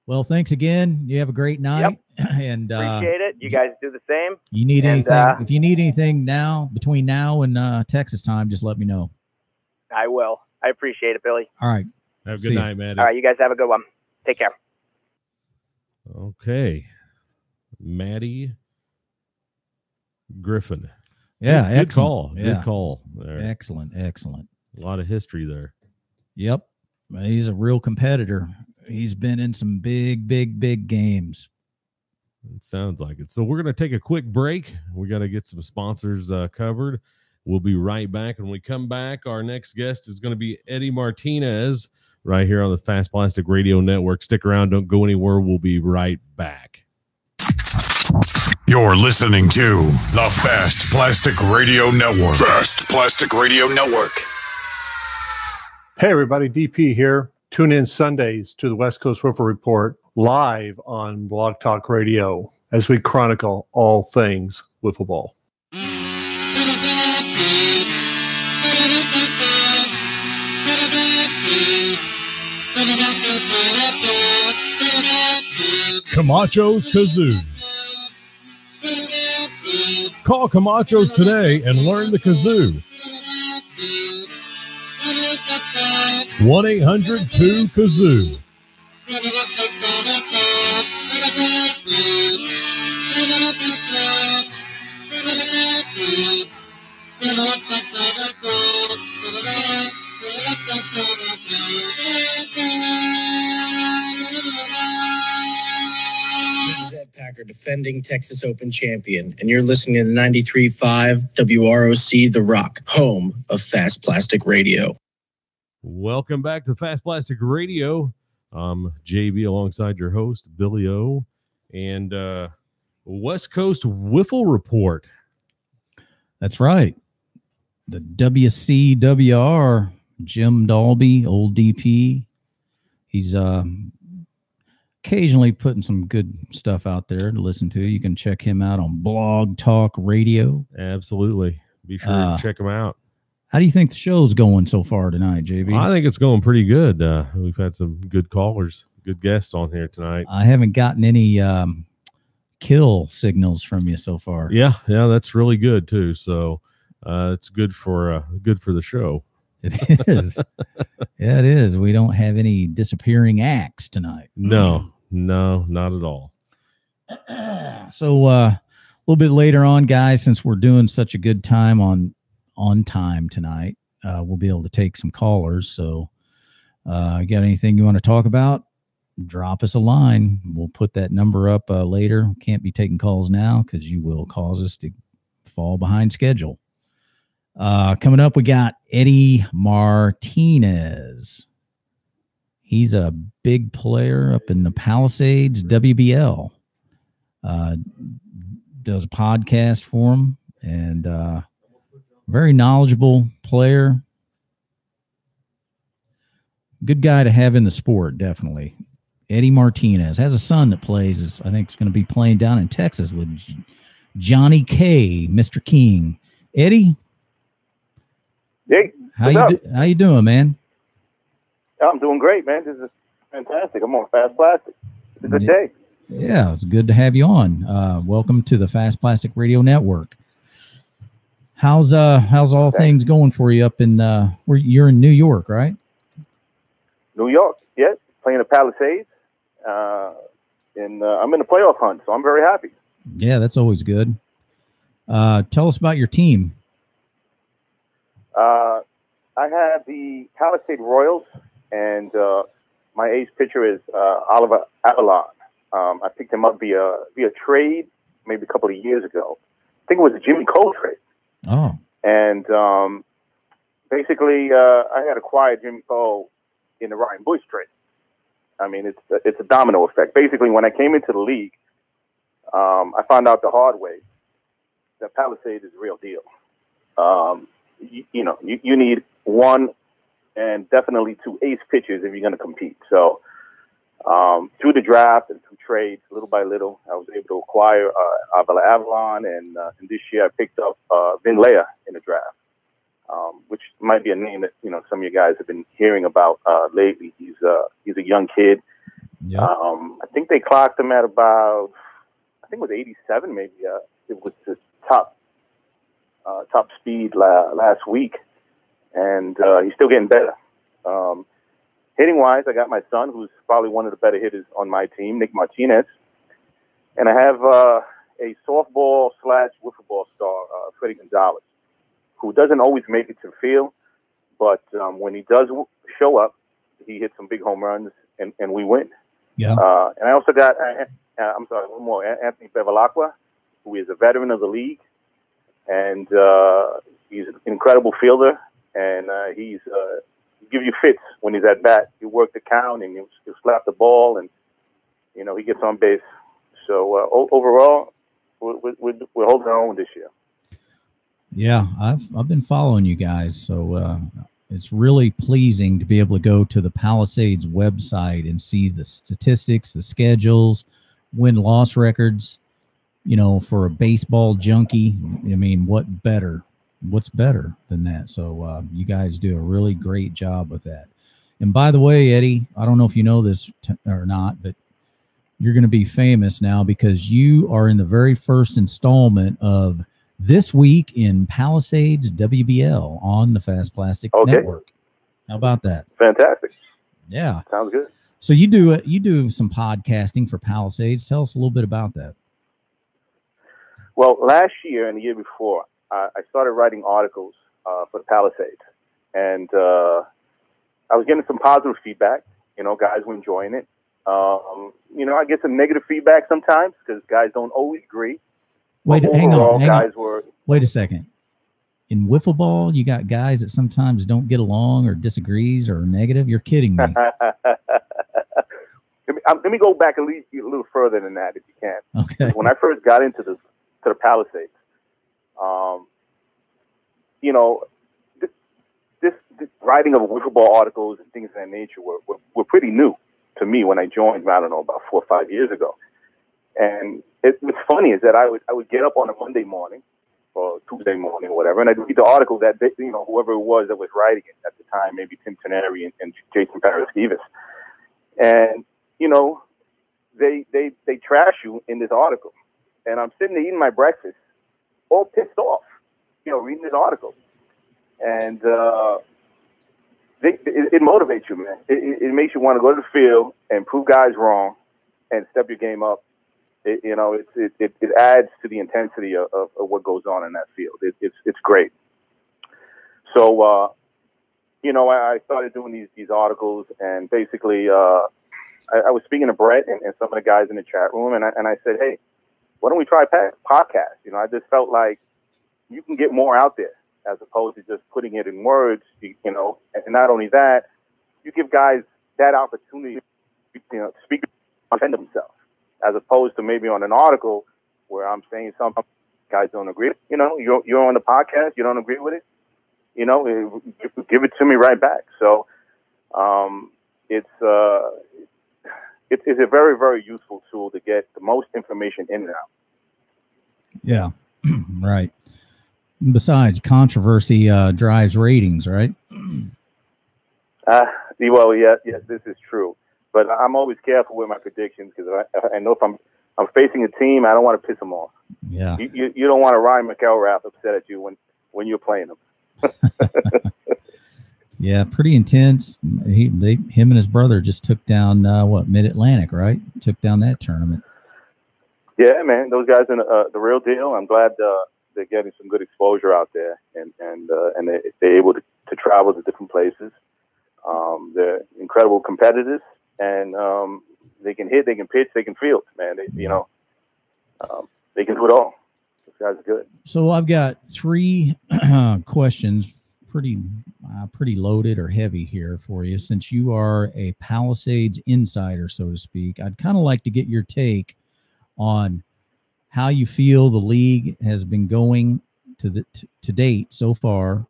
S5: Well, thanks again. You have a great night.
S14: Yep.
S5: And
S14: appreciate it. You guys do the same.
S5: You need anything? If you need anything between now and Texas time, just let me know.
S14: I will. I appreciate it, Billy.
S5: All right.
S6: Have a good night, Maddie.
S14: All right, you guys have a good one. Take care.
S6: Okay. Maddie Griffin.
S5: Yeah,
S6: good call.
S5: Yeah.
S6: Good call there.
S5: Excellent.
S6: A lot of history there.
S5: Yep. He's a real competitor. He's been in some big games.
S6: It sounds like it. So we're going to take a quick break. We got to get some sponsors covered. We'll be right back. When we come back, our next guest is going to be Eddie Martinez right here on the Fast Plastic Radio Network. Stick around. Don't go anywhere. We'll be right back.
S1: You're listening to the Fast Plastic Radio Network. Fast Plastic Radio Network.
S4: Hey, everybody. DP here. Tune in Sundays to the West Coast Wiffle Report live on Blog Talk Radio as we chronicle all things wiffle ball.
S3: Camacho's Kazoo. Call Camacho's today and learn the kazoo. 1-800-2-KAZOO.
S15: Defending Texas Open champion, and you're listening to 93.5 WROC The Rock, home of Fast Plastic Radio.
S6: Welcome back to Fast Plastic Radio. I'm JB alongside your host, Billy O, and West Coast Wiffle Report.
S5: That's right. The WCWR, Jim Dalby, old DP. He's occasionally putting some good stuff out there to listen to. You can check him out on Blog Talk Radio.
S6: Absolutely. Be sure to check him out.
S5: How do you think the show's going so far tonight, JB?
S6: I think it's going pretty good. We've had some good callers, good guests on here tonight.
S5: I haven't gotten any kill signals from you so far.
S6: Yeah, that's really good too. So it's good for the show.
S5: It is. Yeah, it is. We don't have any disappearing acts tonight.
S6: No, not at all.
S5: So a little bit later on, guys, since we're doing such a good time on time tonight, we'll be able to take some callers. So you got anything you want to talk about? Drop us a line. We'll put that number up later. Can't be taking calls now because you will cause us to fall behind schedule. Coming up, we got Eddie Martinez. He's a big player up in the Palisades, WBL. Does a podcast for him, and very knowledgeable player. Good guy to have in the sport, definitely. Eddie Martinez has a son that plays. I think is going to be playing down in Texas with Johnny K, Mr. King. Eddie.
S16: Hey,
S5: how you doing, man?
S16: I'm doing great, man. This is fantastic. I'm on Fast Plastic. It's a good day.
S5: Yeah, it's good to have you on. Welcome to the Fast Plastic Radio Network. How's all things going for you up in where you're in New York, right?
S16: New York, yes. Playing the Palisades. and I'm in the playoff hunt, so I'm very happy.
S5: Yeah, that's always good. Tell us about your team.
S16: I have the Palisade Royals, and my ace pitcher is Oliver Avalon. I picked him up via trade maybe a couple of years ago. I think it was a Jimmy Cole trade.
S5: Oh.
S16: And basically, I had acquired Jimmy Cole in the Ryan Bush trade. I mean, it's a domino effect. Basically, when I came into the league, I found out the hard way that Palisade is the real deal. You need one and definitely two ace pitchers if you're going to compete. So through the draft and through trades, little by little, I was able to acquire Avalon, and this year I picked up Vin Leia in the draft, which might be a name that some of you guys have been hearing about lately. He's a young kid.
S5: Yep.
S16: I think they clocked him at about, I think it was 87, maybe. It was the top speed last week, and he's still getting better. Hitting wise, I got my son, who's probably one of the better hitters on my team, Nick Martinez, and I have a softball / wiffle ball star, Freddie Gonzalez, who doesn't always make it to the field, but when he does show up, he hits some big home runs, and we win.
S5: Yeah.
S16: And I also got, one more, Anthony Bevilacqua, who is a veteran of the league, and he's an incredible fielder, and he'll give you fits when he's at bat. He'll work the count, and he'll slap the ball, and he gets on base. So overall, we're holding our own this year.
S5: Yeah, I've been following you guys, so it's really pleasing to be able to go to the Palisades website and see the statistics, the schedules, win-loss records. For a baseball junkie, I mean, what's better than that? So you guys do a really great job with that. And by the way, Eddie, I don't know if you know this or not, but you're going to be famous now because you are in the very first installment of This Week in Palisades WBL on the Fast Plastic Network. How about that?
S16: Fantastic.
S5: Yeah.
S16: Sounds good.
S5: So you do some podcasting for Palisades. Tell us a little bit about that.
S16: Well, last year and the year before, I started writing articles for the Palisades, and I was getting some positive feedback. Guys were enjoying it. I get some negative feedback sometimes because guys don't always agree.
S5: Wait, hang
S16: on.
S5: Wait a second. In wiffle ball, you got guys that sometimes don't get along or disagrees or negative. You're kidding me.
S16: Let me go back a little further than that, if you can.
S5: Okay.
S16: When I first got into the Palisades, this writing of wiffle ball articles and things of that nature were pretty new to me when I joined. I don't know, about 4 or 5 years ago. And what's funny is that I would get up on a Monday morning or Tuesday morning or whatever, and I'd read the article that whoever it was that was writing it at the time, maybe Tim Teneri and Jason Paraskevas, and they trash you in this article, and I'm sitting there eating my breakfast, all pissed off, reading this article, and it motivates you, man. It makes you want to go to the field and prove guys wrong and step your game up. It adds to the intensity of what goes on in that field. It's great. So, I started doing these articles, and basically, I was speaking to Brett and some of the guys in the chat room, and I said, hey, why don't we try a podcast? I just felt like you can get more out there as opposed to just putting it in words, and not only that, you give guys that opportunity, to speak and defend themselves, as opposed to maybe on an article where I'm saying something guys don't agree. You're on the podcast, you don't agree with it, give it to me right back. So it's a very, very useful tool to get the most information in and out. Yeah,
S5: right. Besides, controversy drives ratings, right?
S16: Well, yes, this is true. But I'm always careful with my predictions because I know if I'm facing a team, I don't want to piss them off.
S5: Yeah.
S16: You don't want a Ryan McElrath upset at you when you're playing them.
S5: Yeah, pretty intense. Him and his brother just took down Mid-Atlantic, right? Took down that tournament.
S16: Yeah, man, those guys are the real deal. I'm glad they're getting some good exposure out there, and they're able to travel to different places. They're incredible competitors, and they can hit, they can pitch, they can field. Man, they can do it all. Those guys are good.
S5: So I've got 3 questions, pretty loaded or heavy here for you. Since you are a Palisades insider, so to speak, I'd kind of like to get your take on how you feel the league has been going to date so far.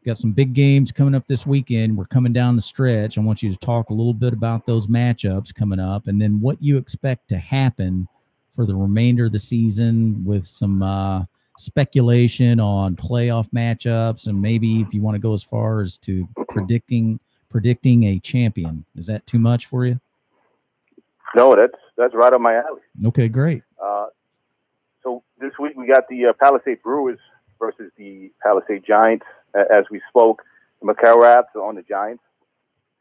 S5: Got some big games coming up this weekend. We're coming down the stretch. I want you to talk a little bit about those matchups coming up, and then what you expect to happen for the remainder of the season, with some speculation on playoff matchups, and maybe if you want to go as far as to predicting a champion. Is that too much for you?
S16: No, that's right up my alley.
S5: Okay, great.
S16: So this week we got the Palisade Brewers versus the Palisade Giants. As we spoke, the McElraths are on the Giants,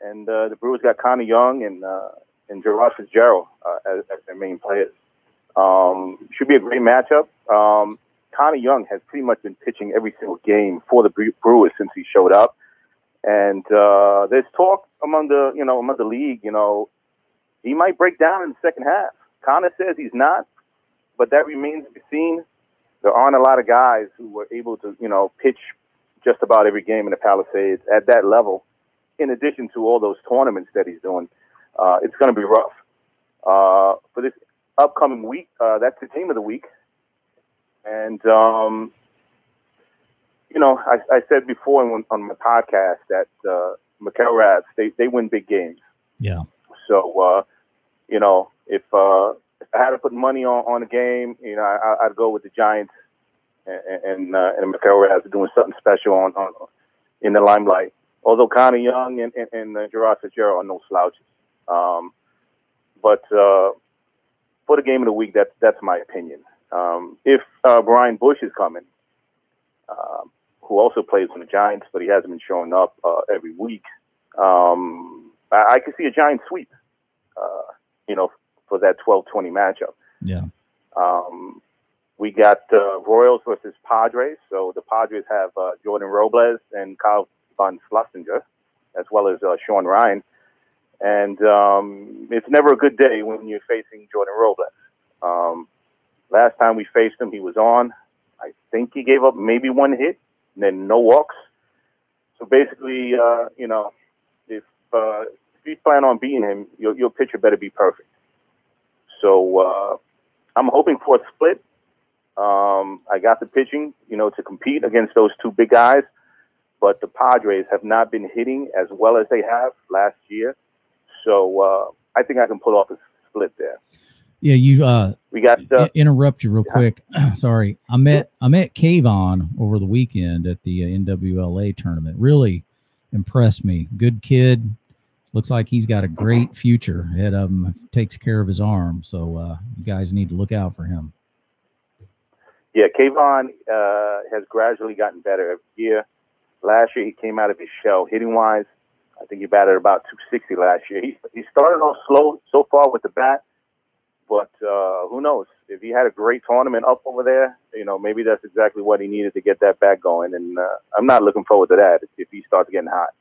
S16: and the Brewers got Connor Young and Gerard Fitzgerald as their main players. Should be a great matchup. Connor Young has pretty much been pitching every single game for the Brewers since he showed up, and there's talk among the league. He might break down in the second half. Connor says he's not, but that remains to be seen. There aren't a lot of guys who were able to, pitch just about every game in the Palisades at that level, in addition to all those tournaments that he's doing. It's going to be rough. For this upcoming week, that's the team of the week. And, I said before on my podcast that McElraths, they win big games.
S5: Yeah.
S16: So, if I had to put money on a game, I'd go with the Giants and McElraths are doing something special on in the limelight. Although Connor Young and Gerard Fitzgerald are no slouches. But for the game of the week, that's my opinion. If Brian Bush is coming, who also plays on the Giants, but he hasn't been showing up every week, I could see a Giant sweep. For that 12-20 matchup.
S5: Yeah.
S16: We got Royals versus Padres. So the Padres have Jordan Robles and Kyle Van Schlesinger, as well as Sean Ryan. And it's never a good day when you're facing Jordan Robles. Last time we faced him, he was on. I think he gave up maybe 1 hit and then no walks. So basically, if you plan on beating him, your pitcher better be perfect. So I'm hoping for a split. I got the pitching, to compete against those 2 big guys, but the Padres have not been hitting as well as they have last year. So I think I can pull off a split there.
S5: Yeah, we got interrupt you real quick. Sorry, I met Kayvon over the weekend at the NWLA tournament. Really impressed me. Good kid. Looks like he's got a great future ahead of him. Takes care of his arm, so you guys need to look out for him.
S16: Yeah, Kayvon has gradually gotten better every year. Last year, he came out of his shell hitting-wise. I think he batted about 260 last year. He started off slow so far with the bat, but who knows? If he had a great tournament up over there, maybe that's exactly what he needed to get that bat going. And I'm not looking forward to that if he starts getting hot.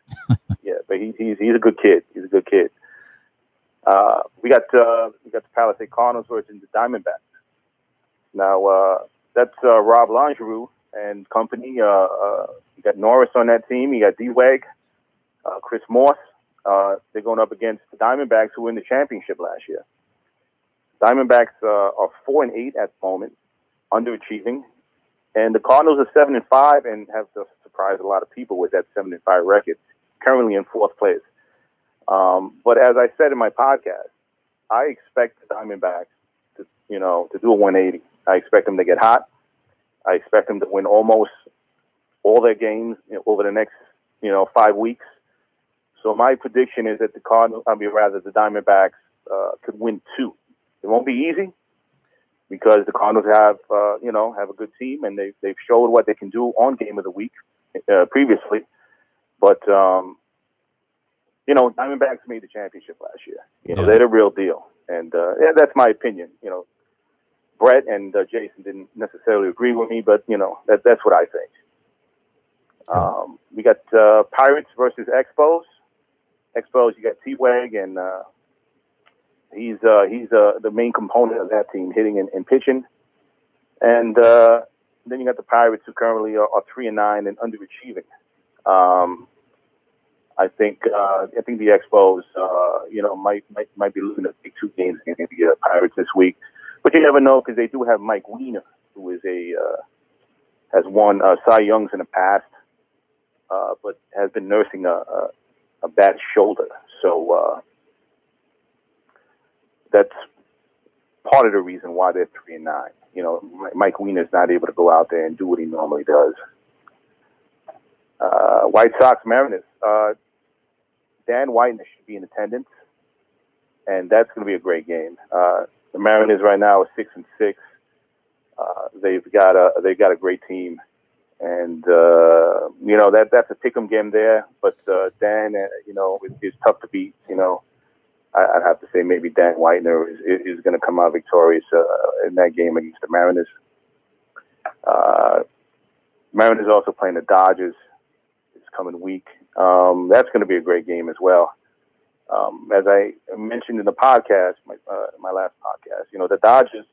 S16: Yeah, but he's a good kid. He's a good kid. We got the Palisade Cardinals versus the Diamondbacks. Now that's Rob Longeroux and company. You got Norris on that team. You got D-Weg, Chris Morse. They're going up against the Diamondbacks, who were in the championship last year. Diamondbacks are 4-8 at the moment, underachieving, and the Cardinals are 7-5 and have surprised a lot of people with that 7-5 record. Currently in 4th place. But as I said in my podcast, I expect the Diamondbacks to do a 180. I expect them to get hot. I expect them to win almost all their games over the next 5 weeks. So my prediction is that the Diamondbacks could win 2. It won't be easy because the Cardinals have a good team and they've showed what they can do on Game of the Week previously. But Diamondbacks made the championship last year. They're the real deal, and that's my opinion. Brett and Jason didn't necessarily agree with me, but that's what I think. We got Pirates versus Expos. Expos, you got T-Wag, and he's the main component of that team, hitting and pitching. And then you got the Pirates, who currently are 3-9 and underachieving. I think the Expos, might be losing a big 2 games against the Pirates this week, but you never know because they do have Mike Weiner, who is has won Cy Youngs in the past, but has been nursing a bad shoulder. So that's part of the reason why they're 3-9. Mike Weiner is not able to go out there and do what he normally does. White Sox Mariners. Dan Whitener should be in attendance, and that's going to be a great game. The Mariners right now are 6-6. They've got a great team, and that's a pick'em game there. But Dan, is tough to beat. I'd have to say maybe Dan Whitener is going to come out victorious in that game against the Mariners. Mariners also playing the Dodgers this coming week. That's going to be a great game as well. As I mentioned in the podcast, my last podcast, the Dodgers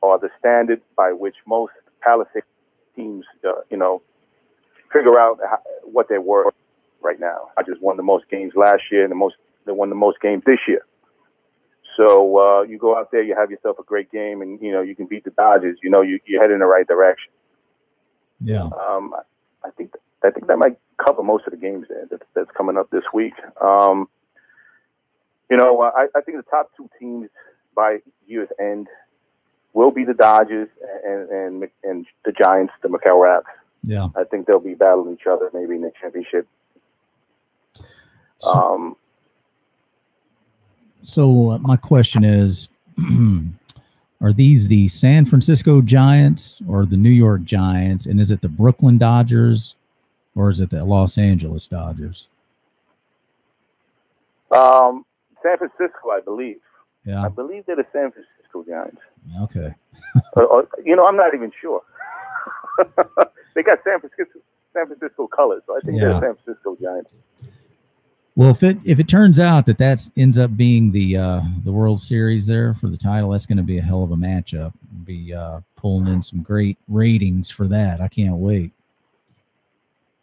S16: are the standard by which most Palisade teams, figure out what they're worth right now. I just won the most games last year, and they won the most games this year. So you go out there, you have yourself a great game, and you can beat the Dodgers. You head in the right direction.
S5: Yeah.
S16: I think that might cover most of the games that's coming up this week. I think the top 2 teams by year's end will be the Dodgers and the Giants, the McHale Raps.
S5: Yeah.
S16: I think they'll be battling each other maybe in the championship.
S5: So my question is, are these the San Francisco Giants or the New York Giants? And is it the Brooklyn Dodgers or is it the Los Angeles Dodgers?
S16: San Francisco, I believe.
S5: Yeah.
S16: I believe they're the San Francisco Giants.
S5: Okay.
S16: I'm not even sure. They got San Francisco colors, so I think they're the San Francisco Giants.
S5: Well, if it turns out that ends up being the World Series there for the title, that's going to be a hell of a matchup. We'll be pulling in some great ratings for that. I can't wait.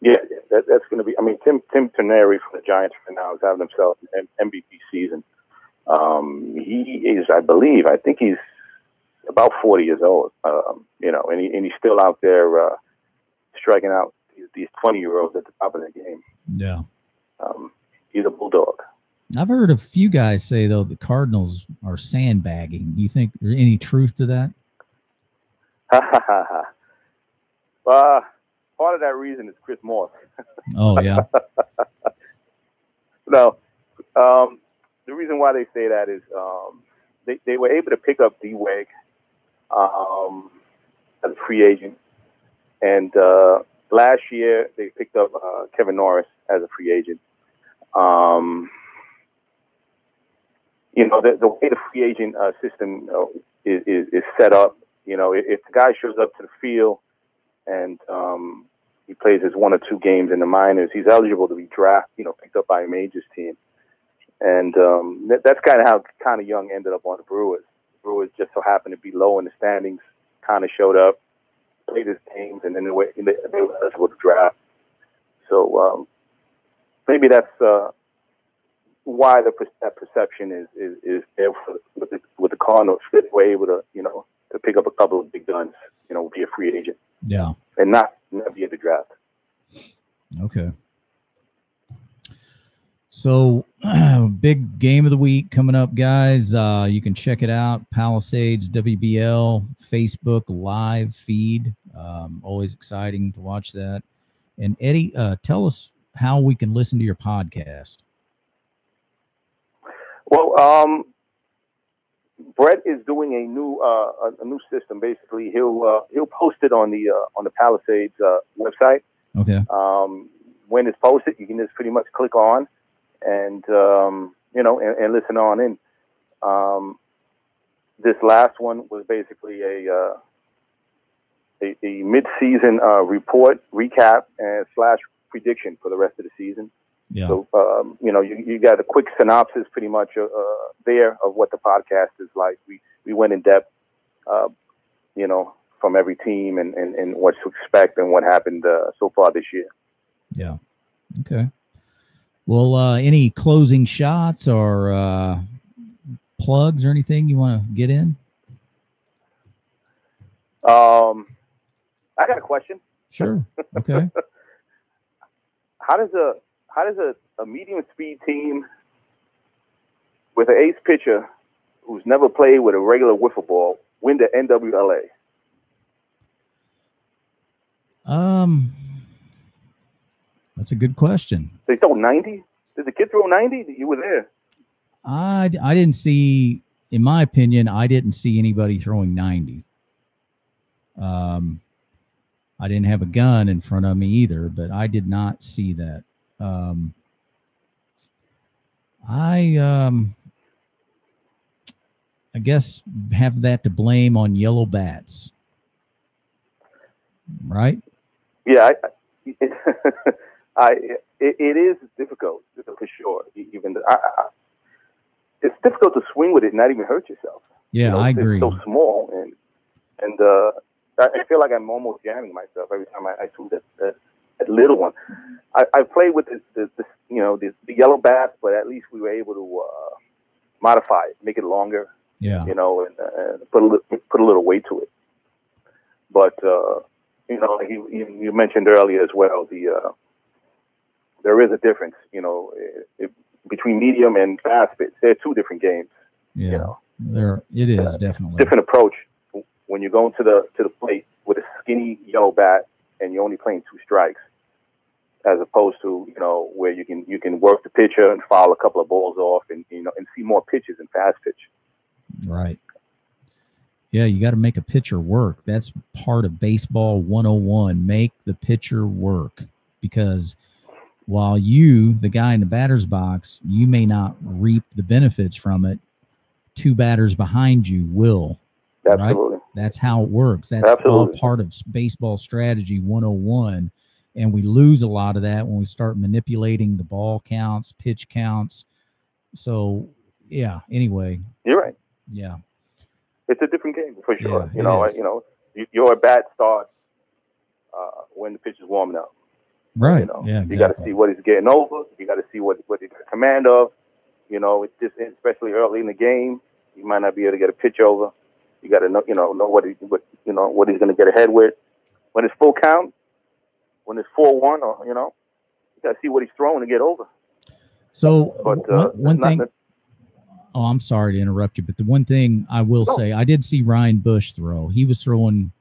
S16: Yeah, that's going to be. I mean, Tim Ternary from the Giants right now is having himself an MVP season. He is, I think he's about 40 years old. And he's still out there striking out these 20-year-olds at the top of the game.
S5: Yeah.
S16: He's a bulldog.
S5: I've heard a few guys say, though, the Cardinals are sandbagging. Do you think there's any truth to that?
S16: Part of that reason is Chris Morse.
S5: Oh, yeah.
S16: No. The reason why they say that is they were able to pick up D-Weg as a free agent. And last year, they picked up Kevin Norris as a free agent. The way the free agent system is set up, if the guy shows up to the field and he plays his 1 or 2 games in the minors, he's eligible to be drafted, picked up by a majors team. And that's kind of how Connor Young ended up on the Brewers. The Brewers just so happened to be low in the standings, kind of showed up, played his games, and then they were eligible to draft. So maybe that's why that perception is there with the Cardinals. They were able to to pick up a couple of big guns, be a free agent.
S5: Yeah.
S16: And not be at the draft.
S5: Okay. So big game of the week coming up, guys. You can check it out. Palisades WBL Facebook live feed. Always exciting to watch that. And Eddie, tell us how we can listen to your podcast.
S16: Well, Brett is doing a new system. Basically, he'll post it on the Palisades website.
S5: Okay.
S16: when it's posted, you can just pretty much click on and and listen on in. This last one was basically a mid-season report, recap, and / prediction for the rest of the season.
S5: Yeah.
S16: So, you got a quick synopsis pretty much there of what the podcast is like. We went in depth, from every team and what to expect and what happened so far this year.
S5: Yeah. Okay. Well, any closing shots or plugs or anything you want to get in?
S16: I got a question.
S5: Sure. Okay.
S16: How does a medium speed team with an ace pitcher who's never played with a regular wiffle ball win the NWLA?
S5: That's a good question.
S16: They throw 90? Did the kid throw 90? You were there.
S5: I didn't see, in my opinion, I didn't see anybody throwing 90. I didn't have a gun in front of me either, but I did not see that. I guess have that to blame on yellow bats, right?
S16: Yeah, it is difficult for sure. Even it's difficult to swing with it and not even hurt yourself.
S5: Yeah, I agree.
S16: It's so small, and I feel like I'm almost jamming myself every time I swing that little one. I played with the yellow bats, but at least we were able to modify it, make it longer.
S5: Yeah.
S16: And put a little weight to it. But like you mentioned earlier as well, there is a difference, between medium and fast pitch. They're two different games.
S5: Yeah. There it is definitely
S16: different approach when you go to the plate with a skinny yellow bat and you're only playing 2 strikes, as opposed to where you can work the pitcher and foul a couple of balls off and see more pitches in fast pitch.
S5: Right. Yeah, you got to make a pitcher work. That's part of baseball 101. Make the pitcher work, because while you, the guy in the batter's box, you may not reap the benefits from it, 2 batters behind you will.
S16: Absolutely.
S5: Right? That's how it works. That's all part of baseball strategy 101. And we lose a lot of that when we start manipulating the ball counts, pitch counts. So, yeah, anyway.
S16: You're right.
S5: Yeah.
S16: It's a different game for sure.
S5: Yeah,
S16: your bat starts when the pitch is warming up.
S5: Right. Yeah, exactly.
S16: You got to see what he's getting over. You got to see what he got command of. It's just, especially early in the game, you might not be able to get a pitch over. You got to know what he's going to get ahead with. When it's full count, when it's 4-1, or you got to see what he's throwing to get over.
S5: So, one thing. Oh, I'm sorry to interrupt you, but the one thing I will say, I did see Ryan Bush throw. He was throwing,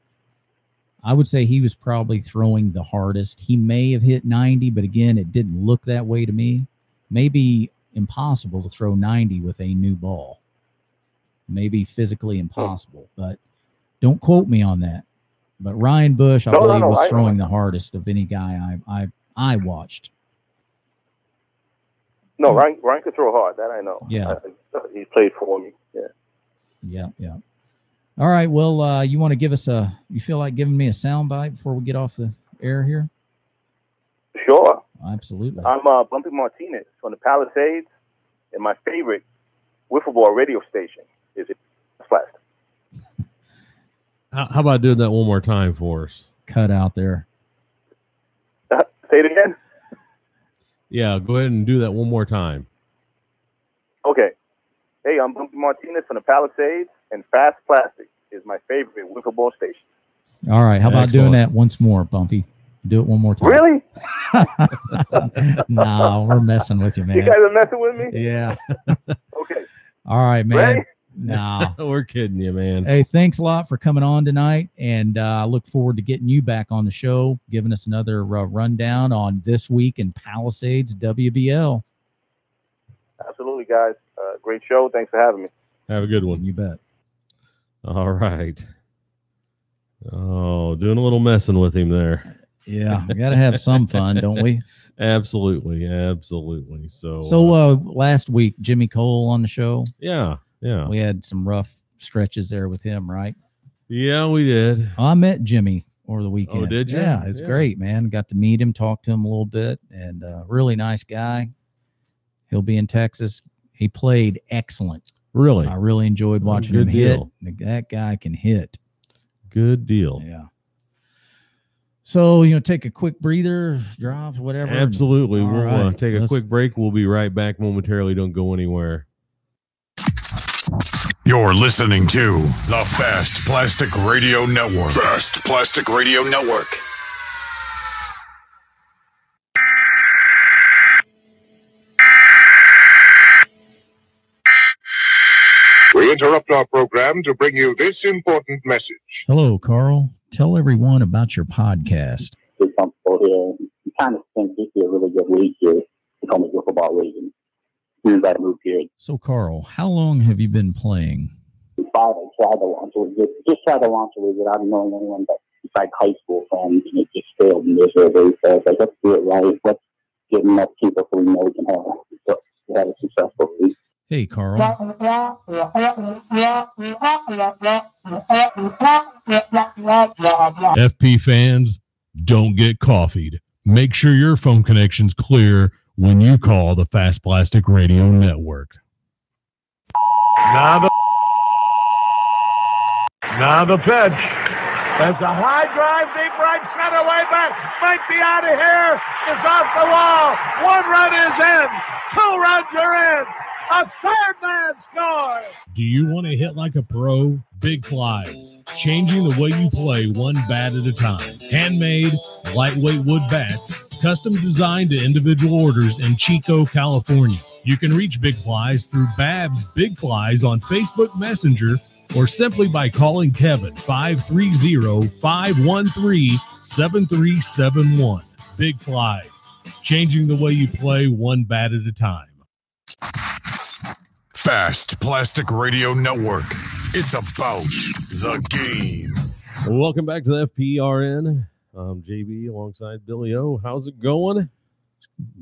S5: I would say he was probably throwing the hardest. He may have hit 90, but again, it didn't look that way to me. Maybe impossible to throw 90 with a new ball. Maybe physically impossible, but don't quote me on that. But Ryan Bush, I believe, was throwing the hardest of any guy I watched.
S16: No, Ryan could throw hard. That I know.
S5: Yeah.
S16: He played for me. Yeah.
S5: Yeah. All right. Well, you want to give us you feel like giving me a soundbite before we get off the air here?
S16: Sure.
S5: Absolutely.
S16: I'm Bumpy Martinez from the Palisades, and my favorite wiffle ball radio station is Plastic.
S6: How about doing that one more time for us?
S5: Cut out there.
S16: Say it again.
S6: Yeah, go ahead and do that one more time.
S16: Okay. Hey, I'm Bumpy Martinez from the Palisades, and Fast Plastic is my favorite wiffle ball station.
S5: All right. How about doing that once more, Bumpy? Do it one more time.
S16: Really?
S5: No, we're messing with you, man.
S16: You guys are messing with me?
S5: Yeah.
S16: Okay.
S5: All right, man.
S16: Ready?
S5: No.
S6: We're kidding you, man.
S5: Hey, thanks a lot for coming on tonight, and I look forward to getting you back on the show, giving us another rundown on this week in Palisades WBL.
S16: Absolutely, guys. Great show. Thanks for having me.
S6: Have a good one.
S5: You bet.
S6: All right. Oh, doing a little messing with him there.
S5: Yeah, we got to have some fun, don't we?
S6: Absolutely. So
S5: last week, Jimmy Cole on the show.
S6: Yeah.
S5: We had some rough stretches there with him, right?
S6: Yeah, we did.
S5: I met Jimmy over the weekend.
S6: Oh, did you?
S5: Yeah, it's great, man. Got to meet him, talk to him a little bit, and really nice guy. He'll be in Texas. He played excellent.
S6: Really?
S5: I really enjoyed watching him
S6: deal.
S5: hit. That guy can hit.
S6: Good deal.
S5: Yeah. So, take a quick breather, drops, whatever.
S6: Absolutely.
S5: All
S6: We'll
S5: right,
S6: take a quick break. We'll be right back momentarily. Don't go anywhere.
S1: You're listening to the Fast Plastic Radio Network. Fast Plastic Radio Network.
S17: We interrupt our program to bring you this important message.
S5: Hello, Carl. Tell everyone about your podcast.
S11: Pretty comfortable here. You kind of think this is a really good league here. It's only a football league. And as soon as I moved here,
S5: So, Carl, how long have you been playing?
S11: I tried to launch a league. Just tried to launch a league without knowing anyone but besides high school friends, and it just failed miserably. So I was like, let's do it right. Let's get enough people so we know we can have a successful league.
S5: Hey, Carl.
S3: FP fans, don't get coffeed. Make sure your phone connection's clear when you call the Fast Plastic Radio Network.
S2: Now the pitch. That's a high drive, deep right center, way back. Might be out of here. It's off the wall. 1 run is in. 2 runs are in. A third man scores.
S3: Do you want to hit like a pro? Big Flies, changing the way you play one bat at a time. Handmade, lightweight wood bats, custom designed to individual orders in Chico, California. You can reach Big Flies through Babs Big Flies on Facebook Messenger or simply by calling Kevin 530-513-7371. Big Flies, changing the way you play one bat at a time.
S1: Fast Plastic Radio Network. It's about the game.
S6: Welcome back to the FPRN. I'm JB alongside Billy O. How's it going?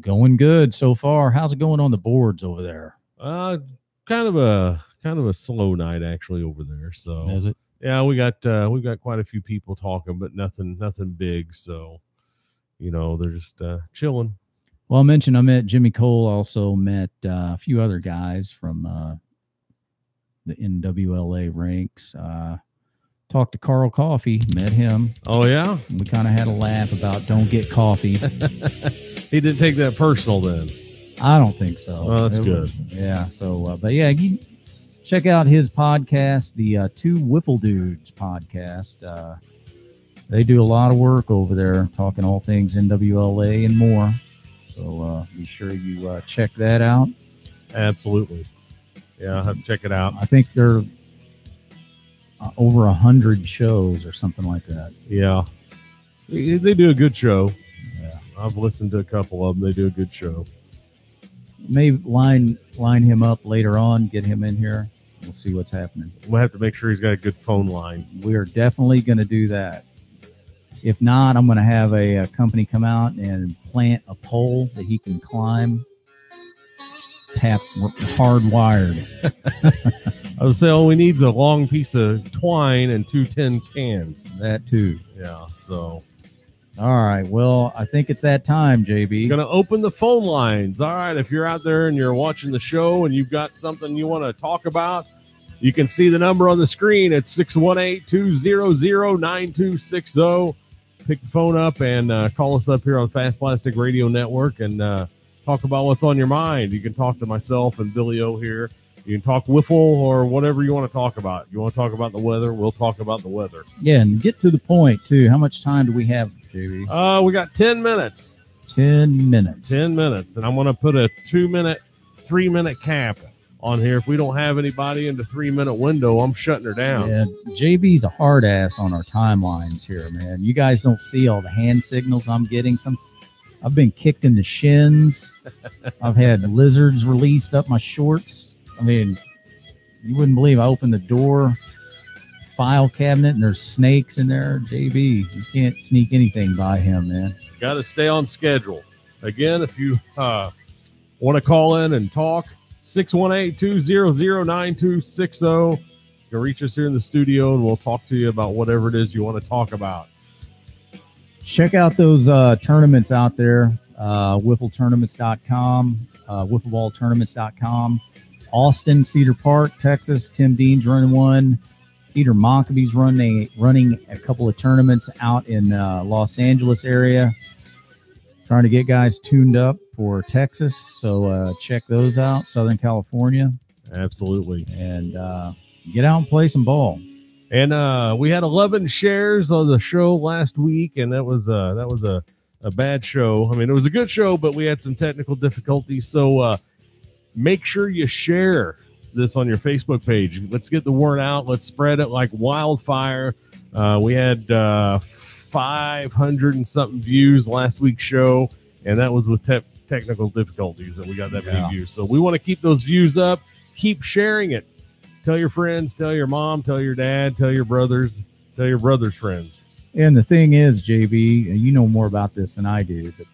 S5: Going good so far. How's it going on the boards over there?
S6: Kind of a slow night actually over there. So
S5: is it?
S6: Yeah, we've got quite a few people talking, but nothing big. So they're just chilling.
S5: Well, I mentioned I met Jimmy Cole. Also met a few other guys from the NWLA ranks. Talked to Carl Coffey. Met him.
S6: Oh yeah.
S5: We kind of had a laugh about don't get coffee.
S6: He didn't take that personal then.
S5: I don't think so.
S6: Oh, that's good.
S5: Yeah. So, but yeah, you check out his podcast, the Two Whiffle Dudes podcast. They do a lot of work over there, talking all things NWLA and more. So be sure you check that out.
S6: Absolutely. Yeah, I'll have to check it out.
S5: I think they're over 100 shows or something like that.
S6: Yeah. They do a good show.
S5: Yeah.
S6: I've listened to a couple of them. They do a good show.
S5: May line him up later on, get him in here. We'll see what's happening.
S6: We'll have to make sure he's got a good phone line.
S5: We are definitely going to do that. If not, I'm going to have a company come out and plant a pole that he can climb, hardwired.
S6: I would say all we need is a long piece of twine and 2 tin cans.
S5: That too.
S6: Yeah, so.
S5: All right, well, I think it's that time, JB.
S6: Going to open the phone lines. All right, if you're out there and you're watching the show and you've got something you want to talk about, you can see the number on the screen. It's 618-200-9260. Pick the phone up and call us up here on Fast Plastic Radio Network and talk about what's on your mind. You can talk to myself and Billy O here. You can talk wiffle or whatever you want to talk about. You want to talk about the weather, we'll talk about the weather.
S5: Yeah, and get to the point, too. How much time do we have, JB?
S6: We got 10 minutes.
S5: 10 minutes.
S6: 10 minutes. And I'm going to put a 3-minute cap on here. If we don't have anybody in the 3-minute window, I'm shutting her down.
S5: Yeah, JB's a hard ass on our timelines here, man. You guys don't see all the hand signals I'm getting. I've been kicked in the shins. I've had lizards released up my shorts. I mean, you wouldn't believe I opened the door file cabinet and there's snakes in there. JB, you can't sneak anything by him, man.
S6: Got to stay on schedule. Again, if you want to call in and talk, 618-200-9260. You can reach us here in the studio, and we'll talk to you about whatever it is you want to talk about.
S5: Check out those tournaments out there, wiffletournaments.com, wiffleballtournaments.com. Austin, Cedar Park, Texas. Tim Dean's running one. Peter Monkaby's running a couple of tournaments out in Los Angeles area. Trying to get guys tuned up for Texas, so check those out. Southern California.
S6: Absolutely.
S5: And get out and play some ball.
S6: And we had 11 shares on the show last week, and that was a bad show. I mean, it was a good show, but we had some technical difficulties. So make sure you share this on your Facebook page. Let's get the word out. Let's spread it like wildfire. We had 500 and something views last week's show, and that was with technical difficulties that we got that many views. So we want to keep those views up. Keep sharing it. Tell your friends, tell your mom, tell your dad, tell your brothers, tell your brother's friends.
S5: And the thing is, JB, and you know more about this than I do, but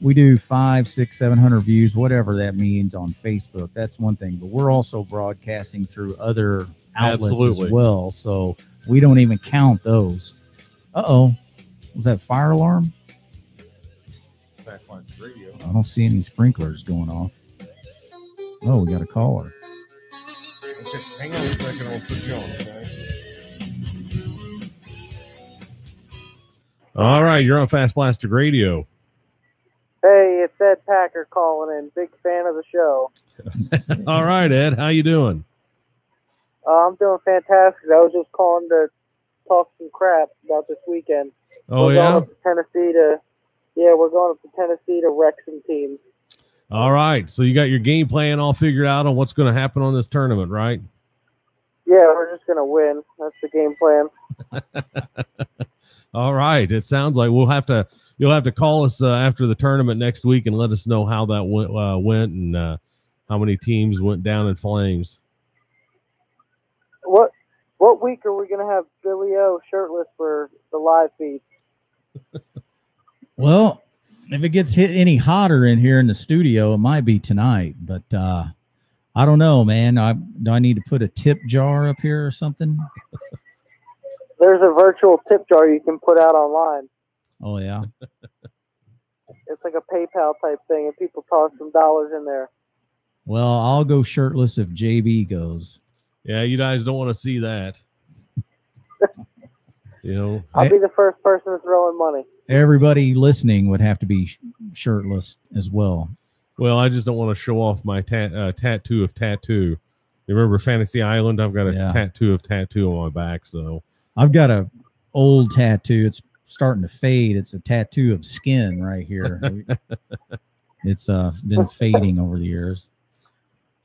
S5: we do 500, 600, 700 views, whatever that means on Facebook. That's one thing, but we're also broadcasting through other outlets as well. So we don't even count those. Was that fire alarm?
S6: Radio.
S5: I don't see any sprinklers going off. Oh, we got a caller.
S6: Okay, hang on a second. I'll put you on, okay? All right, you're on Fast Plastic Radio.
S14: Hey, it's Ed Packer calling in. Big fan of the show.
S6: All right, Ed, how you doing?
S14: I'm doing fantastic. I was just calling to talk some crap about this weekend.
S6: Oh,
S14: we're
S6: yeah?
S14: Going up to Tennessee we're going up to Tennessee to wreck some teams.
S6: All right, so you got your game plan all figured out on what's going to happen on this tournament, right?
S14: Yeah, we're just going to win. That's the game plan.
S6: All right, it sounds like you'll have to call us after the tournament next week and let us know how that went and how many teams went down in flames.
S14: What week are we going to have Billy O shirtless for the live feed?
S5: Well, if it gets hit any hotter in here in the studio, it might be tonight. But I don't know, man. Do I need to put a tip jar up here or something?
S14: There's a virtual tip jar you can put out online.
S5: Oh, yeah.
S14: It's like a PayPal type thing, and people toss some dollars in there.
S5: Well, I'll go shirtless if JB goes.
S6: Yeah, you guys don't want to see that.
S14: I'll be the first person to throw in money.
S5: Everybody listening would have to be shirtless as well.
S6: Well, I just don't want to show off my tattoo of tattoo. You remember Fantasy Island? I've got a tattoo of tattoo on my back. So
S5: I've got a old tattoo. It's starting to fade. It's a tattoo of skin right here. It's been fading over the years.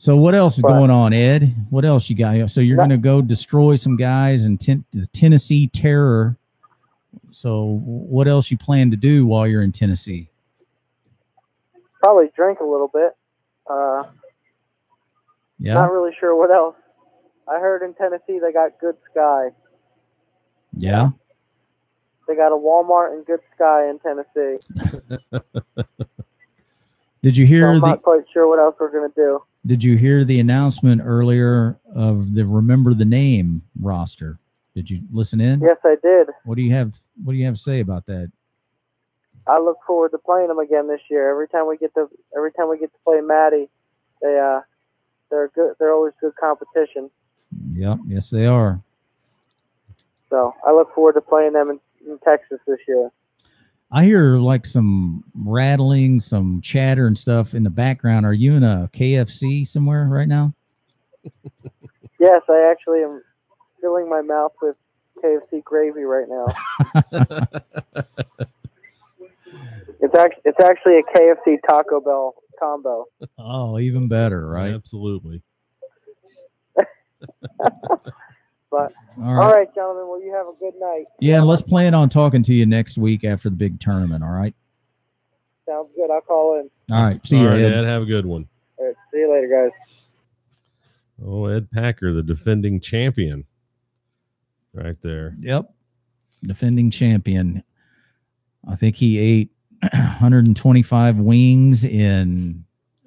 S5: So what else is going on, Ed? What else you got? So you're going to go destroy some guys in the Tennessee Terror. So what else you plan to do while you're in Tennessee?
S14: Probably drink a little bit.
S5: Yeah.
S14: Not really sure what else. I heard in Tennessee they got Good Sky.
S5: Yeah.
S14: They got a Walmart and Good Sky in Tennessee.
S5: Did you hear?
S14: So I'm not quite sure what else we're going to do.
S5: Did you hear the announcement earlier of the Remember the Name roster? Did you listen in?
S14: Yes, I did.
S5: What do you have to say about that?
S14: I look forward to playing them again this year. Every time we get to play Maddie, they're good. They're always good competition.
S5: Yep, yes they are.
S14: So I look forward to playing them in Texas this year.
S5: I hear like some rattling, some chatter and stuff in the background. Are you in a KFC somewhere right now?
S14: Yes, I actually am filling my mouth with KFC gravy right now. It's actually a KFC Taco Bell combo.
S5: Oh, even better, right?
S6: Absolutely.
S14: But
S5: All
S14: all right, gentlemen. Well, you have a good night.
S5: Yeah, and let's plan on talking to you next week after the big tournament. All right.
S14: Sounds good. I'll call in.
S5: All right. See you,
S6: All right,
S5: Ed.
S6: Ed. Have a good one.
S14: All right, see you later, guys.
S6: Oh, Ed Packer, the defending champion. Right there.
S5: Yep. Defending champion. I think he ate 125 wings in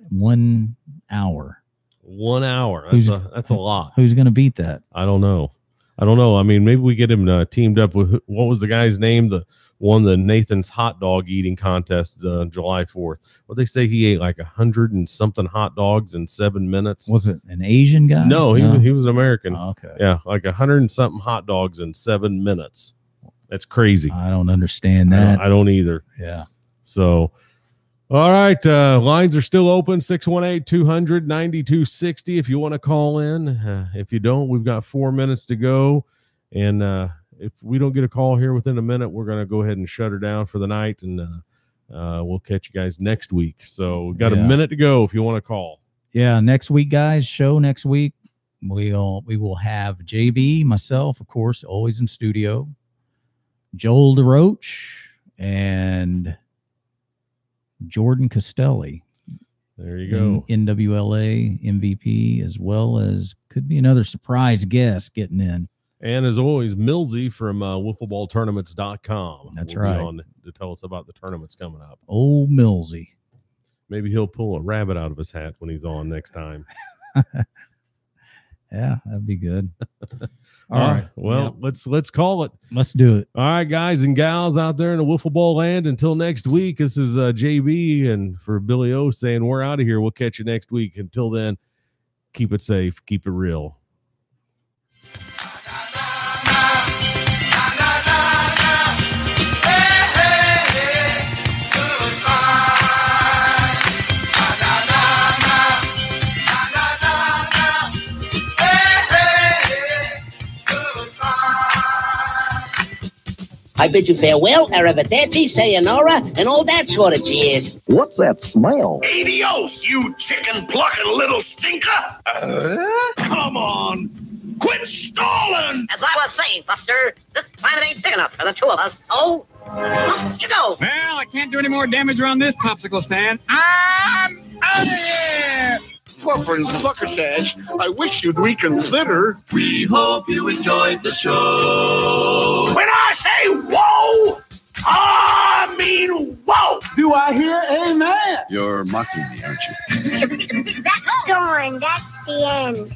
S5: 1 hour.
S6: 1 hour. That's a lot.
S5: Who's going to beat that?
S6: I don't know. I mean, maybe we get him teamed up with, what was the guy's name? Won the Nathan's hot dog eating contest July 4th. What they say he ate like 100 and something hot dogs in 7 minutes.
S5: Was it an Asian guy?
S6: No, he was an American.
S5: Oh, okay.
S6: Yeah, like 100 and something hot dogs in 7 minutes. That's crazy.
S5: I don't understand that.
S6: I don't either.
S5: Yeah.
S6: So, all right. Lines are still open, 618-200-9260 if you want to call in. If you don't, we've got 4 minutes to go. And if we don't get a call here within a minute, we're going to go ahead and shut her down for the night. And we'll catch you guys next week. So we've got a minute to go if you want to call.
S5: Yeah, next week, guys, show next week. We will have JB, myself, of course, always in studio, Joel DeRoach, and Jordan Castelli.
S6: There you go.
S5: NWLA MVP, as well as could be another surprise guest getting in.
S6: And as always, Millsy from wiffleballtournaments.com.
S5: That's
S6: will
S5: right.
S6: Be on to tell us about the tournaments coming up.
S5: Old Millsy.
S6: Maybe he'll pull a rabbit out of his hat when he's on next time.
S5: Yeah, that'd be good.
S6: All right. Well, let's call it.
S5: Let's do it.
S6: All right, guys and gals out there in the wiffle ball land. Until next week, this is JB, and for Billy O saying we're out of here. We'll catch you next week. Until then, keep it safe, keep it real.
S18: I bid you farewell, arrivederci, sayonara, and all that sort of jazz.
S19: What's that smell?
S20: Adios, you chicken-plucking little stinker! Come on! Quit stalling!
S18: As I was saying, Buster, this planet ain't big enough for the two of us, so off you go!
S21: Well, I can't do any more damage around this popsicle stand. I'm out of here!
S20: Fprn Succotash, I wish you'd reconsider.
S22: We hope you enjoyed the show.
S20: When I say whoa, I mean whoa!
S21: Do I hear amen?
S22: You're mocking me, aren't you?
S23: Darn, that's the end.